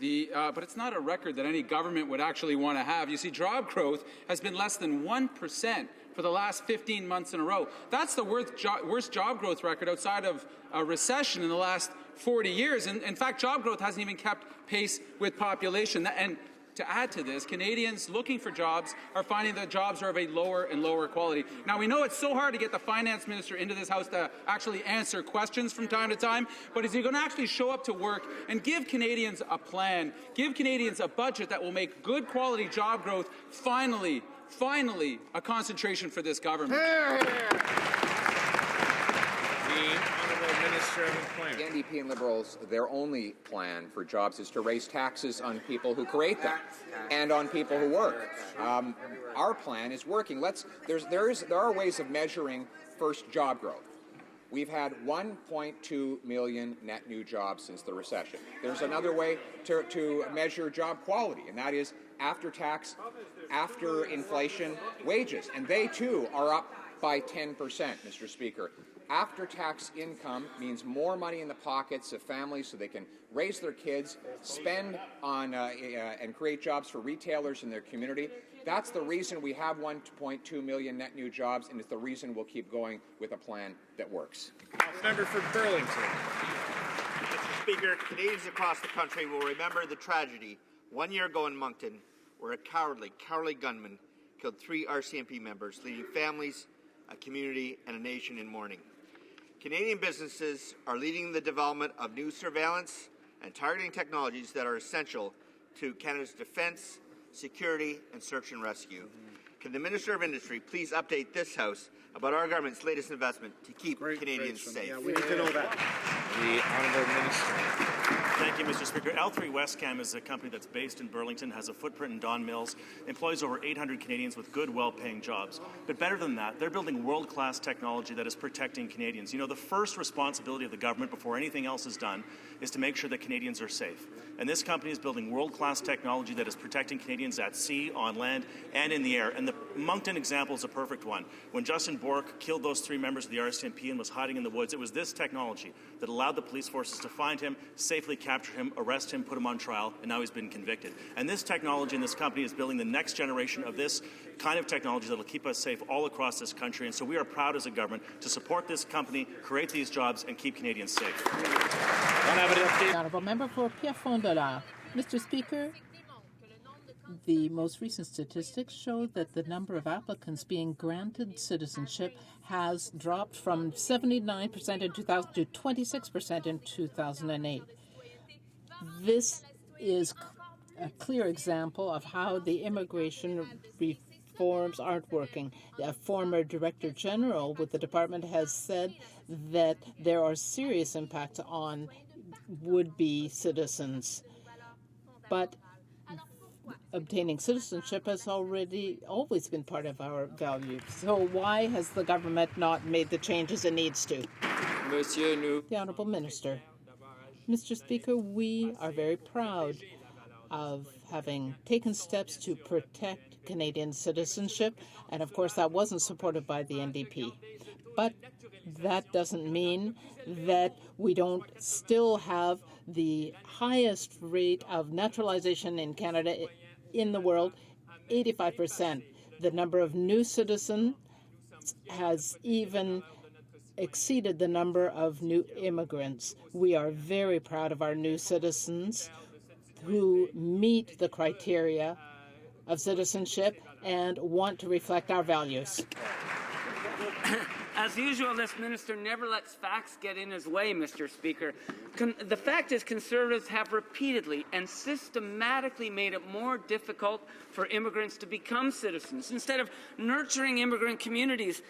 But it's not a record that any government would actually want to have. You see, job growth has been less than 1% for the last 15 months in a row. That's the worst job growth record outside of a recession in the last 40 years. And in fact, job growth hasn't even kept pace with population. And to add to this, Canadians looking for jobs are finding that jobs are of a lower and lower quality. Now, we know it's so hard to get the finance minister into this House to actually answer questions from time to time, but is he going to actually show up to work and give Canadians a plan, give Canadians a budget that will make good quality job growth finally a concentration for this government? The NDP and Liberals, their only plan for jobs is to raise taxes on people who create them and on people who work. Our plan is working. There are ways of measuring first job growth. We've had 1.2 million net new jobs since the recession. There's another way to measure job quality, and that is after tax, after inflation, wages. And they, too, are up by 10%, Mr. Speaker. After-tax income means more money in the pockets of families so they can raise their kids, spend on and create jobs for retailers in their community. That's the reason we have 1.2 million net new jobs, and it's the reason we'll keep going with a plan that works. Member for Burlington. Mr. Speaker, Canadians across the country will remember the tragedy 1 year ago in Moncton, where a cowardly gunman killed 3 RCMP members, leaving families, a community, and a nation in mourning. Canadian businesses are leading the development of new surveillance and targeting technologies that are essential to Canada's defence, security, and search and rescue. Can the Minister of Industry please update this House about our government's latest investment to keep Canadians safe? Yeah, we need to know that. The Honourable Minister. Thank you, Mr. Speaker. L3 Westcam is a company that's based in Burlington, has a footprint in Don Mills, employs over 800 Canadians with good, well-paying jobs. But better than that, they're building world-class technology that is protecting Canadians. You know, the first responsibility of the government before anything else is done is to make sure that Canadians are safe. And this company is building world-class technology that is protecting Canadians at sea, on land, and in the air. And the Moncton example is a perfect one. When Justin Bourque killed those 3 members of the RCMP and was hiding in the woods, it was this technology that allowed the police forces to find him, safely capture him, arrest him, put him on trial, and now he's been convicted. And this technology and this company is building the next generation of this kind of technology that will keep us safe all across this country. And so we are proud as a government to support this company, create these jobs, and keep Canadians safe. Honourable Member for Pierrefonds-Dollard. Mr. Speaker, the most recent statistics show that the number of applicants being granted citizenship has dropped from 79% in 2000 to 26% in 2008. This is a clear example of how the immigration reforms aren't working. A former Director General with the department has said that there are serious impacts on would-be citizens. But obtaining citizenship has always been part of our values. So why has the government not made the changes it needs to? The Honourable Minister. Mr. Speaker, we are very proud of having taken steps to protect Canadian citizenship, and of course that wasn't supported by the NDP. But that doesn't mean that we don't still have the highest rate of naturalization in Canada in the world, 85%. The number of new citizens has even exceeded the number of new immigrants. We are very proud of our new citizens who meet the criteria of citizenship and want to reflect our values. As usual, this minister never lets facts get in his way, Mr. Speaker. The fact is Conservatives have repeatedly and systematically made it more difficult for immigrants to become citizens. Instead of nurturing immigrant communities,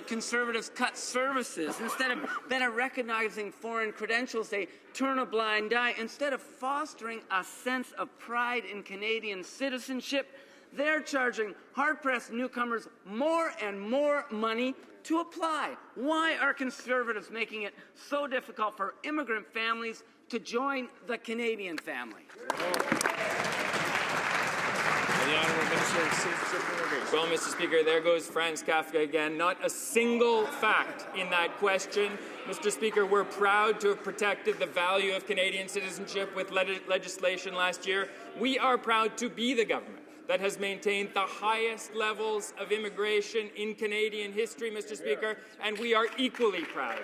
Conservatives cut services. Instead of better recognizing foreign credentials, they turn a blind eye. Instead of fostering a sense of pride in Canadian citizenship, they're charging hard-pressed newcomers more and more money to apply. Why are Conservatives making it so difficult for immigrant families to join the Canadian family? The Honourable Minister of Citizenship and Immigration. Well, Mr. Speaker, there goes Franz Kafka again. Not a single fact in that question. Mr. Speaker, we're proud to have protected the value of Canadian citizenship with legislation last year. We are proud to be the government that has maintained the highest levels of immigration in Canadian history, Mr. Speaker, and we are equally proud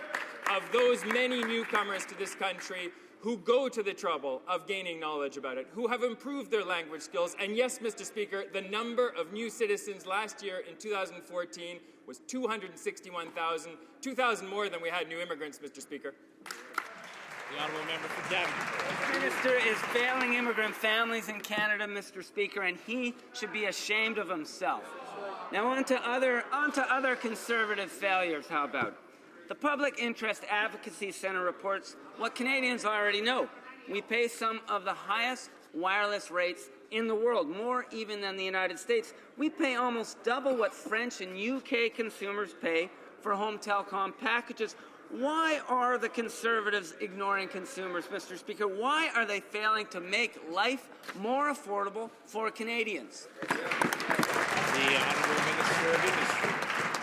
of those many newcomers to this country who go to the trouble of gaining knowledge about it, who have improved their language skills. And yes, Mr. Speaker, the number of new citizens last year in 2014 was 261,000, 2,000 more than we had new immigrants, Mr. Speaker. The Honourable Member for Davenport. The Minister is failing immigrant families in Canada, Mr. Speaker, and he should be ashamed of himself. Now on to other Conservative failures, how about? The Public Interest Advocacy Centre reports what Canadians already know. We pay some of the highest wireless rates in the world, more even than the United States. We pay almost double what French and UK consumers pay for home telecom packages. Why are the Conservatives ignoring consumers, Mr. Speaker? Why are they failing to make life more affordable for Canadians? The Honourable Minister of Industry.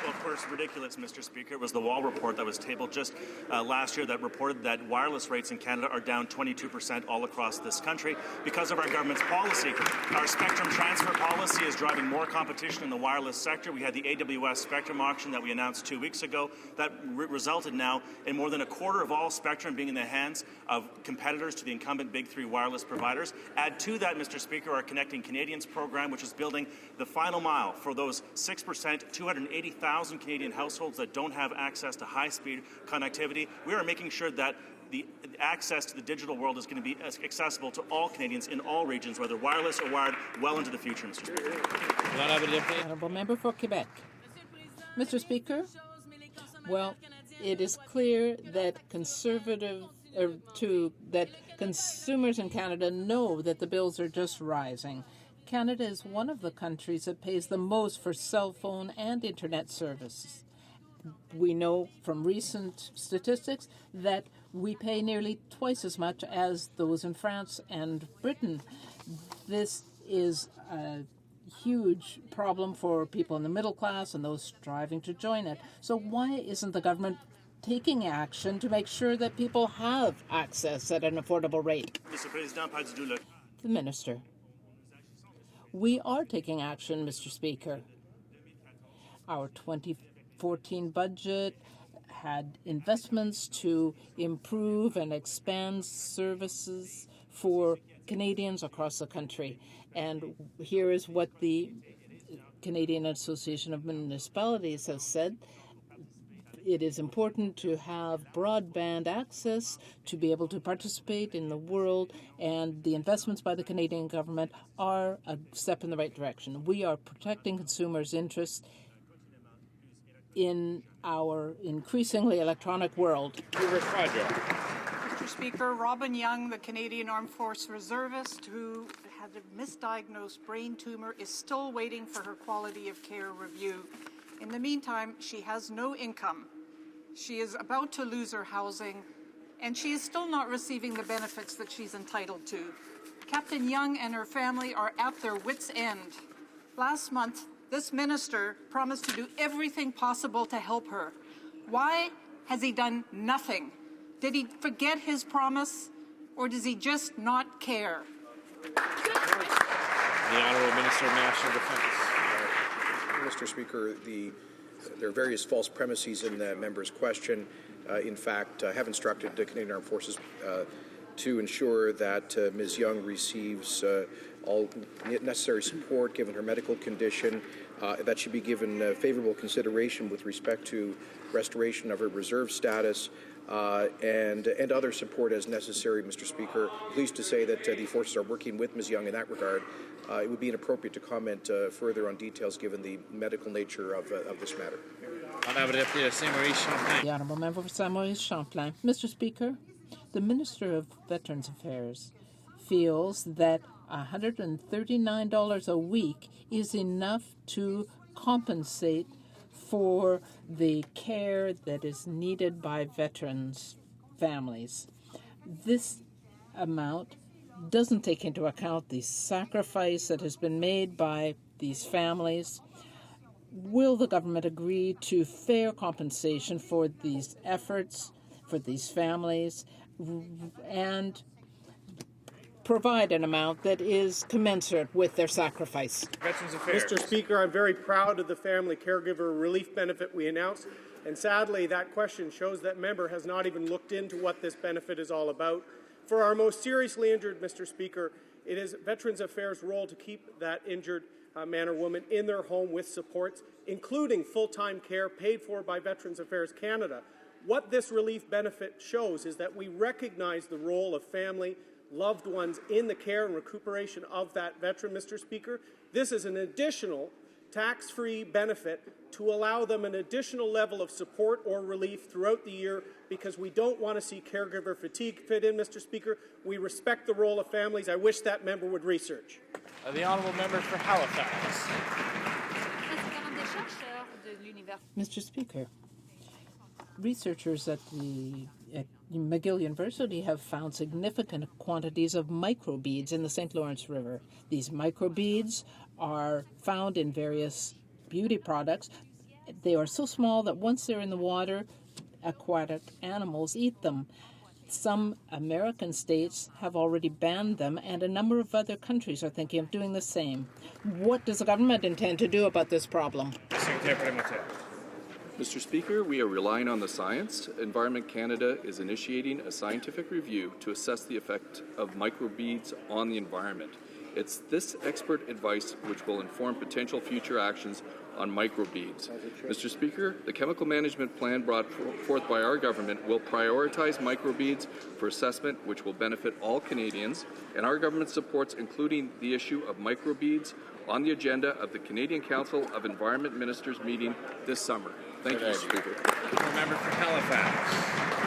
Well, of course, ridiculous, Mr. Speaker. It was the Wall report that was tabled just last year that reported that wireless rates in Canada are down 22% all across this country because of our government's policy. Our spectrum transfer policy is driving more competition in the wireless sector. We had the AWS spectrum auction that we announced 2 weeks ago. That resulted now in more than a quarter of all spectrum being in the hands of competitors to the incumbent Big Three wireless providers. Add to that, Mr. Speaker, our Connecting Canadians program, which is building the final mile for those 6%, 280,000 Canadian households that don't have access to high-speed connectivity. We are making sure that the access to the digital world is going to be accessible to all Canadians in all regions, whether wireless or wired, well into the future, Mr. Speaker. Honourable Member for Quebec. Mr. Speaker, well, it is clear that that consumers in Canada know that the bills are just rising. Canada is one of the countries that pays the most for cell phone and internet services. We know from recent statistics that we pay nearly twice as much as those in France and Britain. This is a huge problem for people in the middle class and those striving to join it. So why isn't the government taking action to make sure that people have access at an affordable rate? The Minister. We are taking action, Mr. Speaker. Our 2014 budget had investments to improve and expand services for Canadians across the country. And here is what the Canadian Association of Municipalities has said. It is important to have broadband access to be able to participate in the world, and the investments by the Canadian government are a step in the right direction. We are protecting consumers' interests in our increasingly electronic world. Mr. Speaker, Robin Young, the Canadian Armed Force reservist who had a misdiagnosed brain tumor, is still waiting for her quality of care review. In the meantime, she has no income. She is about to lose her housing, and she is still not receiving the benefits that she's entitled to. Captain Young and her family are at their wits' end. Last month, this minister promised to do everything possible to help her. Why has he done nothing? Did he forget his promise, or does he just not care? The Honourable Minister of National Defence. Mr. Speaker, there are various false premises in the member's question. In fact, I have instructed the Canadian Armed Forces to ensure that Ms. Young receives all necessary support given her medical condition. That should be given favourable consideration with respect to restoration of her reserve status and other support as necessary, Mr. Speaker. Pleased to say that the forces are working with Ms. Young in that regard. It would be inappropriate to comment further on details given the medical nature of this matter. The Honourable Member for St. Maurice Champlain. Mr. Speaker, the Minister of Veterans Affairs feels that $139 a week is enough to compensate for the care that is needed by veterans' families. This amount doesn't take into account the sacrifice that has been made by these families. Will the government agree to fair compensation for these efforts, for these families, and provide an amount that is commensurate with their sacrifice? Veterans Affairs. Mr. Speaker, I'm very proud of the family caregiver relief benefit we announced, and sadly that question shows that member has not even looked into what this benefit is all about. For our most seriously injured, Mr. Speaker, it is Veterans Affairs' role to keep that injured man or woman in their home with supports, including full-time care paid for by Veterans Affairs Canada. What this relief benefit shows is that we recognize the role of family, loved ones in the care and recuperation of that veteran, Mr. Speaker. This is an additional tax-free benefit to allow them an additional level of support or relief throughout the year, because we don't want to see caregiver fatigue fit in, Mr. Speaker. We respect the role of families. I wish that member would research. The honourable member for Halifax. Mr. Speaker, researchers at McGill University have found significant quantities of microbeads in the St. Lawrence River. These microbeads are found in various beauty products. They are so small that once they're in the water, aquatic animals eat them. Some American states have already banned them, and a number of other countries are thinking of doing the same. What does the government intend to do about this problem? Mr. Speaker, we are relying on the science. Environment Canada is initiating a scientific review to assess the effect of microbeads on the environment. It's this expert advice which will inform potential future actions on microbeads. Mr. Speaker, the chemical management plan brought forth by our government will prioritize microbeads for assessment, which will benefit all Canadians, and our government supports including the issue of microbeads on the agenda of the Canadian Council of Environment Ministers meeting this summer. Thank you, Mr. Speaker. Member for Halifax.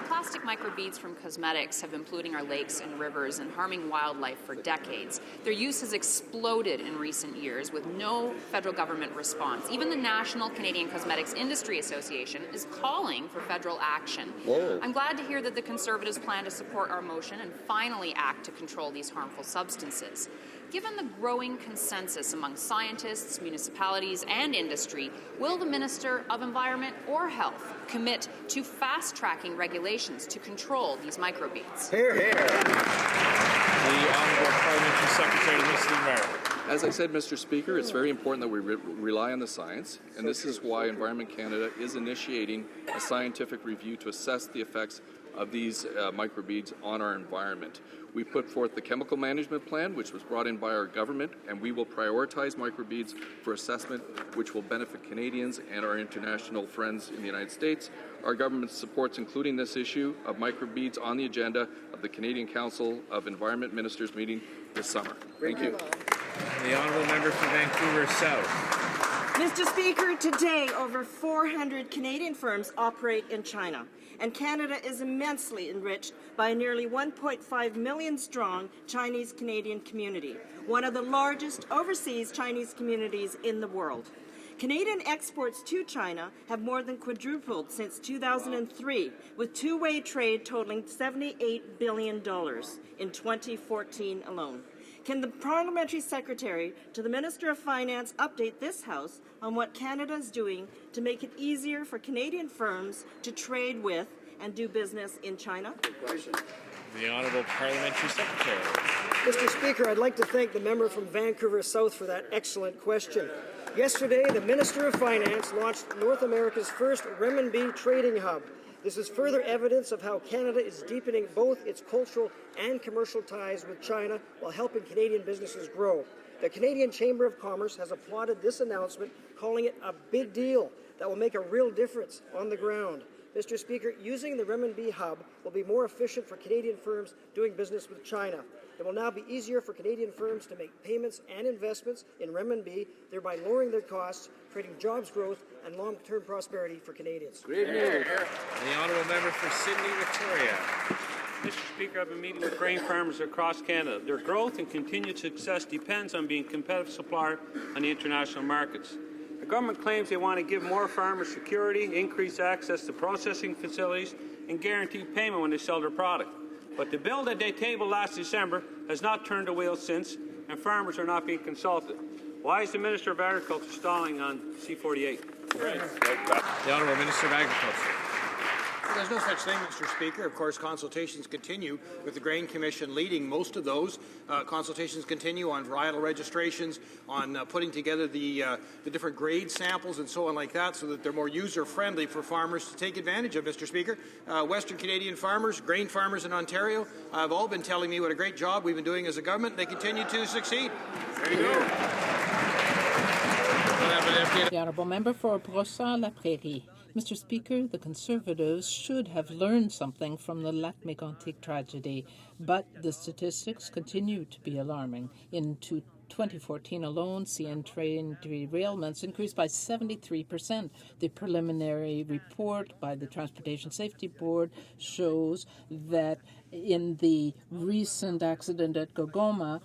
Plastic microbeads from cosmetics have been polluting our lakes and rivers and harming wildlife for decades. Their use has exploded in recent years with no federal government response. Even the National Canadian Cosmetics Industry Association is calling for federal action. Whoa. I'm glad to hear that the Conservatives plan to support our motion and finally act to control these harmful substances. Given the growing consensus among scientists, municipalities, and industry, will the Minister of Environment or Health commit to fast-tracking regulations to control these microbeads? Hear, hear. The Honourable Parliamentary Secretary to Mr. Environment. As I said, Mr. Speaker, it's very important that we rely on the science, and this is why Environment Canada is initiating a scientific review to assess the effects of these microbeads on our environment. We put forth the chemical management plan, which was brought in by our government, and we will prioritize microbeads for assessment, which will benefit Canadians and our international friends in the United States. Our government supports including this issue of microbeads on the agenda of the Canadian Council of Environment Ministers meeting this summer. Thank you. The honourable member for Vancouver South. Mr. Speaker, today over 400 Canadian firms operate in China, and Canada is immensely enriched by a nearly 1.5 million strong Chinese-Canadian community, one of the largest overseas Chinese communities in the world. Canadian exports to China have more than quadrupled since 2003, with two-way trade totaling $78 billion in 2014 alone. Can the Parliamentary Secretary to the Minister of Finance update this House on what Canada is doing to make it easier for Canadian firms to trade with and do business in China? The Honourable Parliamentary Secretary. Mr. Speaker, I'd like to thank the member from Vancouver South for that excellent question. Yesterday, the Minister of Finance launched North America's first renminbi trading hub. This is further evidence of how Canada is deepening both its cultural and commercial ties with China while helping Canadian businesses grow. The Canadian Chamber of Commerce has applauded this announcement, calling it a big deal that will make a real difference on the ground. Mr. Speaker, using the renminbi hub will be more efficient for Canadian firms doing business with China. It will now be easier for Canadian firms to make payments and investments in renminbi, thereby lowering their costs, creating jobs growth, and long-term prosperity for Canadians. The honourable member for Sydney, Victoria. Mr. Speaker, I've been meeting with grain farmers across Canada. Their growth and continued success depends on being a competitive supplier on the international markets. The government claims they want to give more farmers security, increase access to processing facilities, and guarantee payment when they sell their product. But the bill that they tabled last December has not turned the wheel since, and farmers are not being consulted. Why is the Minister of Agriculture stalling on C-48? Right. The Honourable Minister of Agriculture. There's no such thing, Mr. Speaker. Of course, consultations continue with the Grain Commission leading most of those. Consultations continue on varietal registrations, on putting together the different grade samples and so on like that, so that they're more user-friendly for farmers to take advantage of, Mr. Speaker. Western Canadian farmers, grain farmers in Ontario, have all been telling me what a great job we've been doing as a government. They continue to succeed. There you go. The Honourable Member for Brossard-La Prairie. Mr. Speaker, the Conservatives should have learned something from the Lac-Mégantic tragedy, but the statistics continue to be alarming. In 2014 alone, CN train derailments increased by 73%. The preliminary report by the Transportation Safety Board shows that in the recent accident at Gogoma,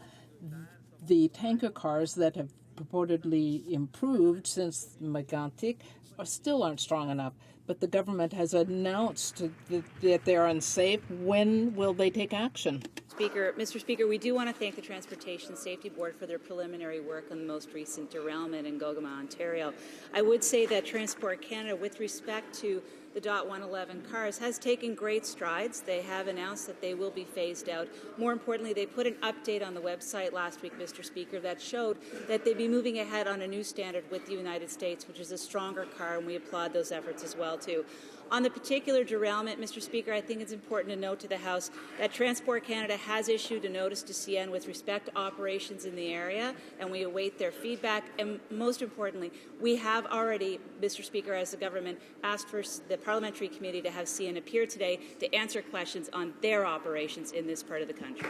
the tanker cars that have purportedly improved since Mégantic still aren't strong enough. But the government has announced that they're unsafe. When will they take action? Mr. Speaker, we do want to thank the Transportation Safety Board for their preliminary work on the most recent derailment in Gogoma, Ontario. I would say that Transport Canada, with respect to the DOT-111 cars, has taken great strides. They have announced that they will be phased out. More importantly, they put an update on the website last week, Mr. Speaker, that showed that they'd be moving ahead on a new standard with the United States, which is a stronger car, and we applaud those efforts as well, too. On the particular derailment, Mr. Speaker, I think it's important to note to the House that Transport Canada has issued a notice to CN with respect to operations in the area, and we await their feedback. And most importantly, we have already, Mr. Speaker, as a government, asked for the Parliamentary Committee to have CN appear today to answer questions on their operations in this part of the country.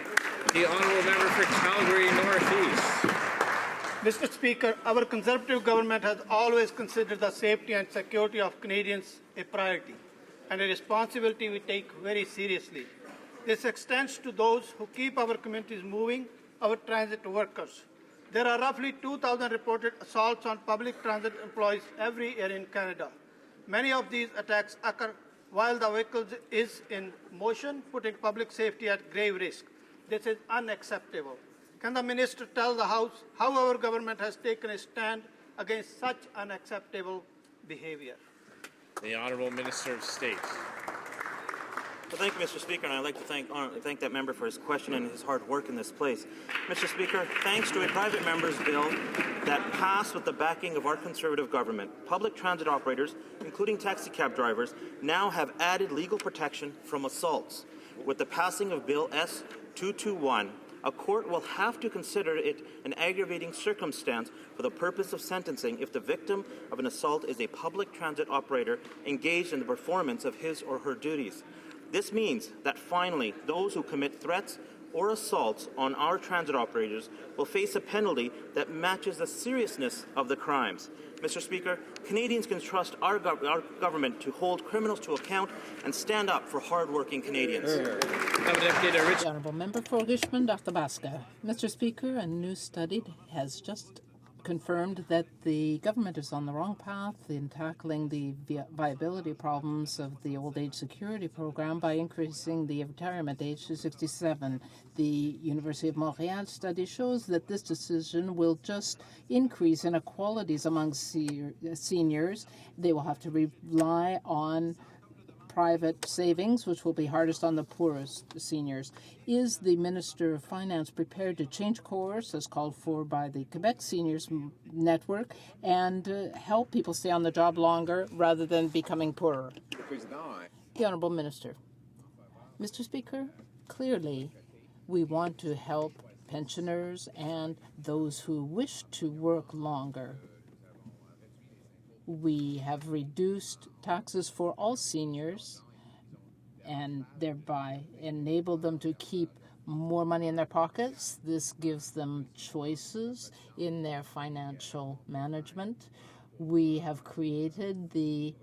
The Honourable Member for Calgary Northeast. Mr. Speaker, our Conservative government has always considered the safety and security of Canadians a priority and a responsibility we take very seriously. This extends to those who keep our communities moving, our transit workers. There are roughly 2,000 reported assaults on public transit employees every year in Canada. Many of these attacks occur while the vehicle is in motion, putting public safety at grave risk. This is unacceptable. Can the Minister tell the House how our government has taken a stand against such unacceptable behaviour? The Honourable Minister of State. Well, thank you, Mr. Speaker, and I'd like to thank that member for his question and his hard work in this place. Mr. Speaker, thanks to a private member's bill that passed with the backing of our Conservative government, public transit operators, including taxi cab drivers, now have added legal protection from assaults. With the passing of Bill S-221, a court will have to consider it an aggravating circumstance for the purpose of sentencing if the victim of an assault is a public transit operator engaged in the performance of his or her duties. This means that finally, those who commit threats or assaults on our transit operators will face a penalty that matches the seriousness of the crimes. Mr. Speaker, Canadians can trust our government to hold criminals to account and stand up for hard-working Canadians. The Honourable Member for Richmond-Arthabasca. Mr. Speaker, a new study has just confirmed that the government is on the wrong path in tackling the viability problems of the old age security program by increasing the retirement age to 67. The University of Montreal study shows that this decision will just increase inequalities among seniors. They will have to rely on private savings, which will be hardest on the poorest seniors. Is the Minister of Finance prepared to change course, as called for by the Quebec Seniors Network, and help people stay on the job longer rather than becoming poorer? The Honourable Minister. Mr. Speaker, clearly we want to help pensioners and those who wish to work longer. We have reduced taxes for all seniors and thereby enabled them to keep more money in their pockets. This gives them choices in their financial management. We have created the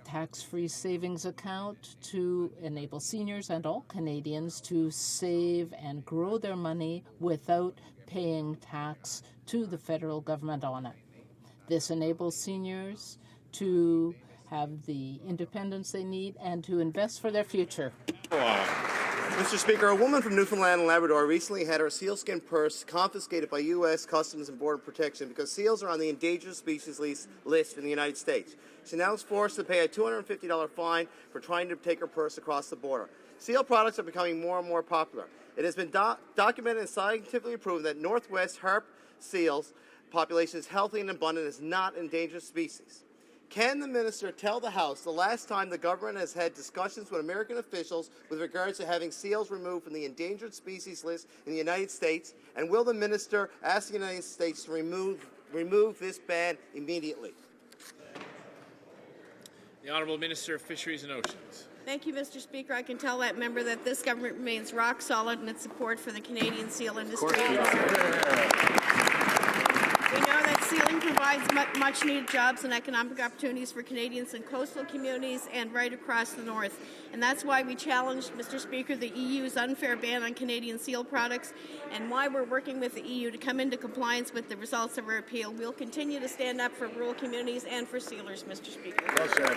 tax-free savings account to enable seniors and all Canadians to save and grow their money without paying tax to the federal government on it. This enables seniors to have the independence they need and to invest for their future. Mr. Speaker, a woman from Newfoundland and Labrador recently had her sealskin purse confiscated by U.S. Customs and Border Protection because seals are on the endangered species list in the United States. She now is forced to pay a $250 fine for trying to take her purse across the border. Seal products are becoming more and more popular. It has been documented and scientifically proven that Northwest harp seals population is healthy and abundant and is not an endangered species. Can the minister tell the House the last time the government has had discussions with American officials with regards to having seals removed from the endangered species list in the United States? And will the minister ask the United States to remove this ban immediately? The Honourable Minister of Fisheries and Oceans. Thank you, Mr. Speaker. I can tell that member that this government remains rock solid in its support for the Canadian seal industry. We know that sealing provides much-needed jobs and economic opportunities for Canadians in coastal communities and right across the north. And that's why we challenged, Mr. Speaker, the EU's unfair ban on Canadian seal products and why we're working with the EU to come into compliance with the results of our appeal. We'll continue to stand up for rural communities and for sealers, Mr. Speaker. Well said.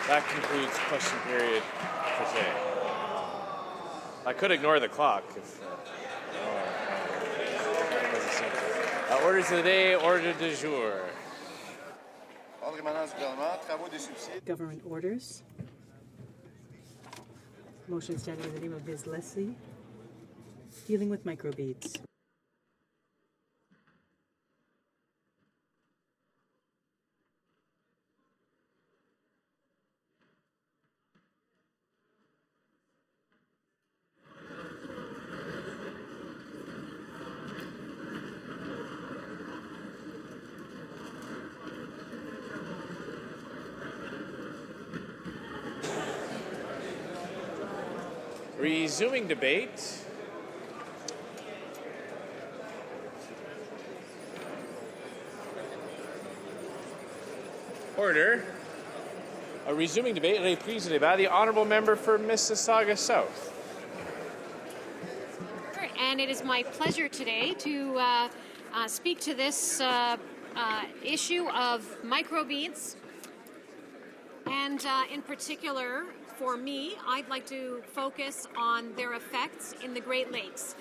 That concludes question period for today. I could ignore the clock if... orders of the day, order du jour. Government orders. Motion standing in the name of Ms. Leslie. Dealing with microbeads. Resuming debate. Order. A resuming debate. Reprise de débat. The honourable member for Mississauga South. And it is my pleasure today to speak to this issue of microbeads. And in particular, for me, I'd like to focus on their effects in the Great Lakes.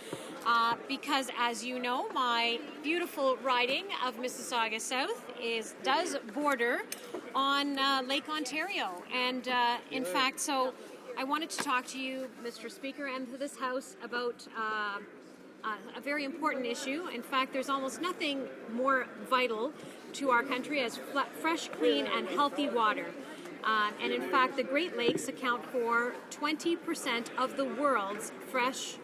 Because, as you know, my beautiful riding of Mississauga South does border on Lake Ontario. And in fact, so I wanted to talk to you, Mr. Speaker, and to this House about a very important issue. In fact, there's almost nothing more vital to our country as fresh, clean, and healthy water. And in fact, the Great Lakes account for 20% of the world's fresh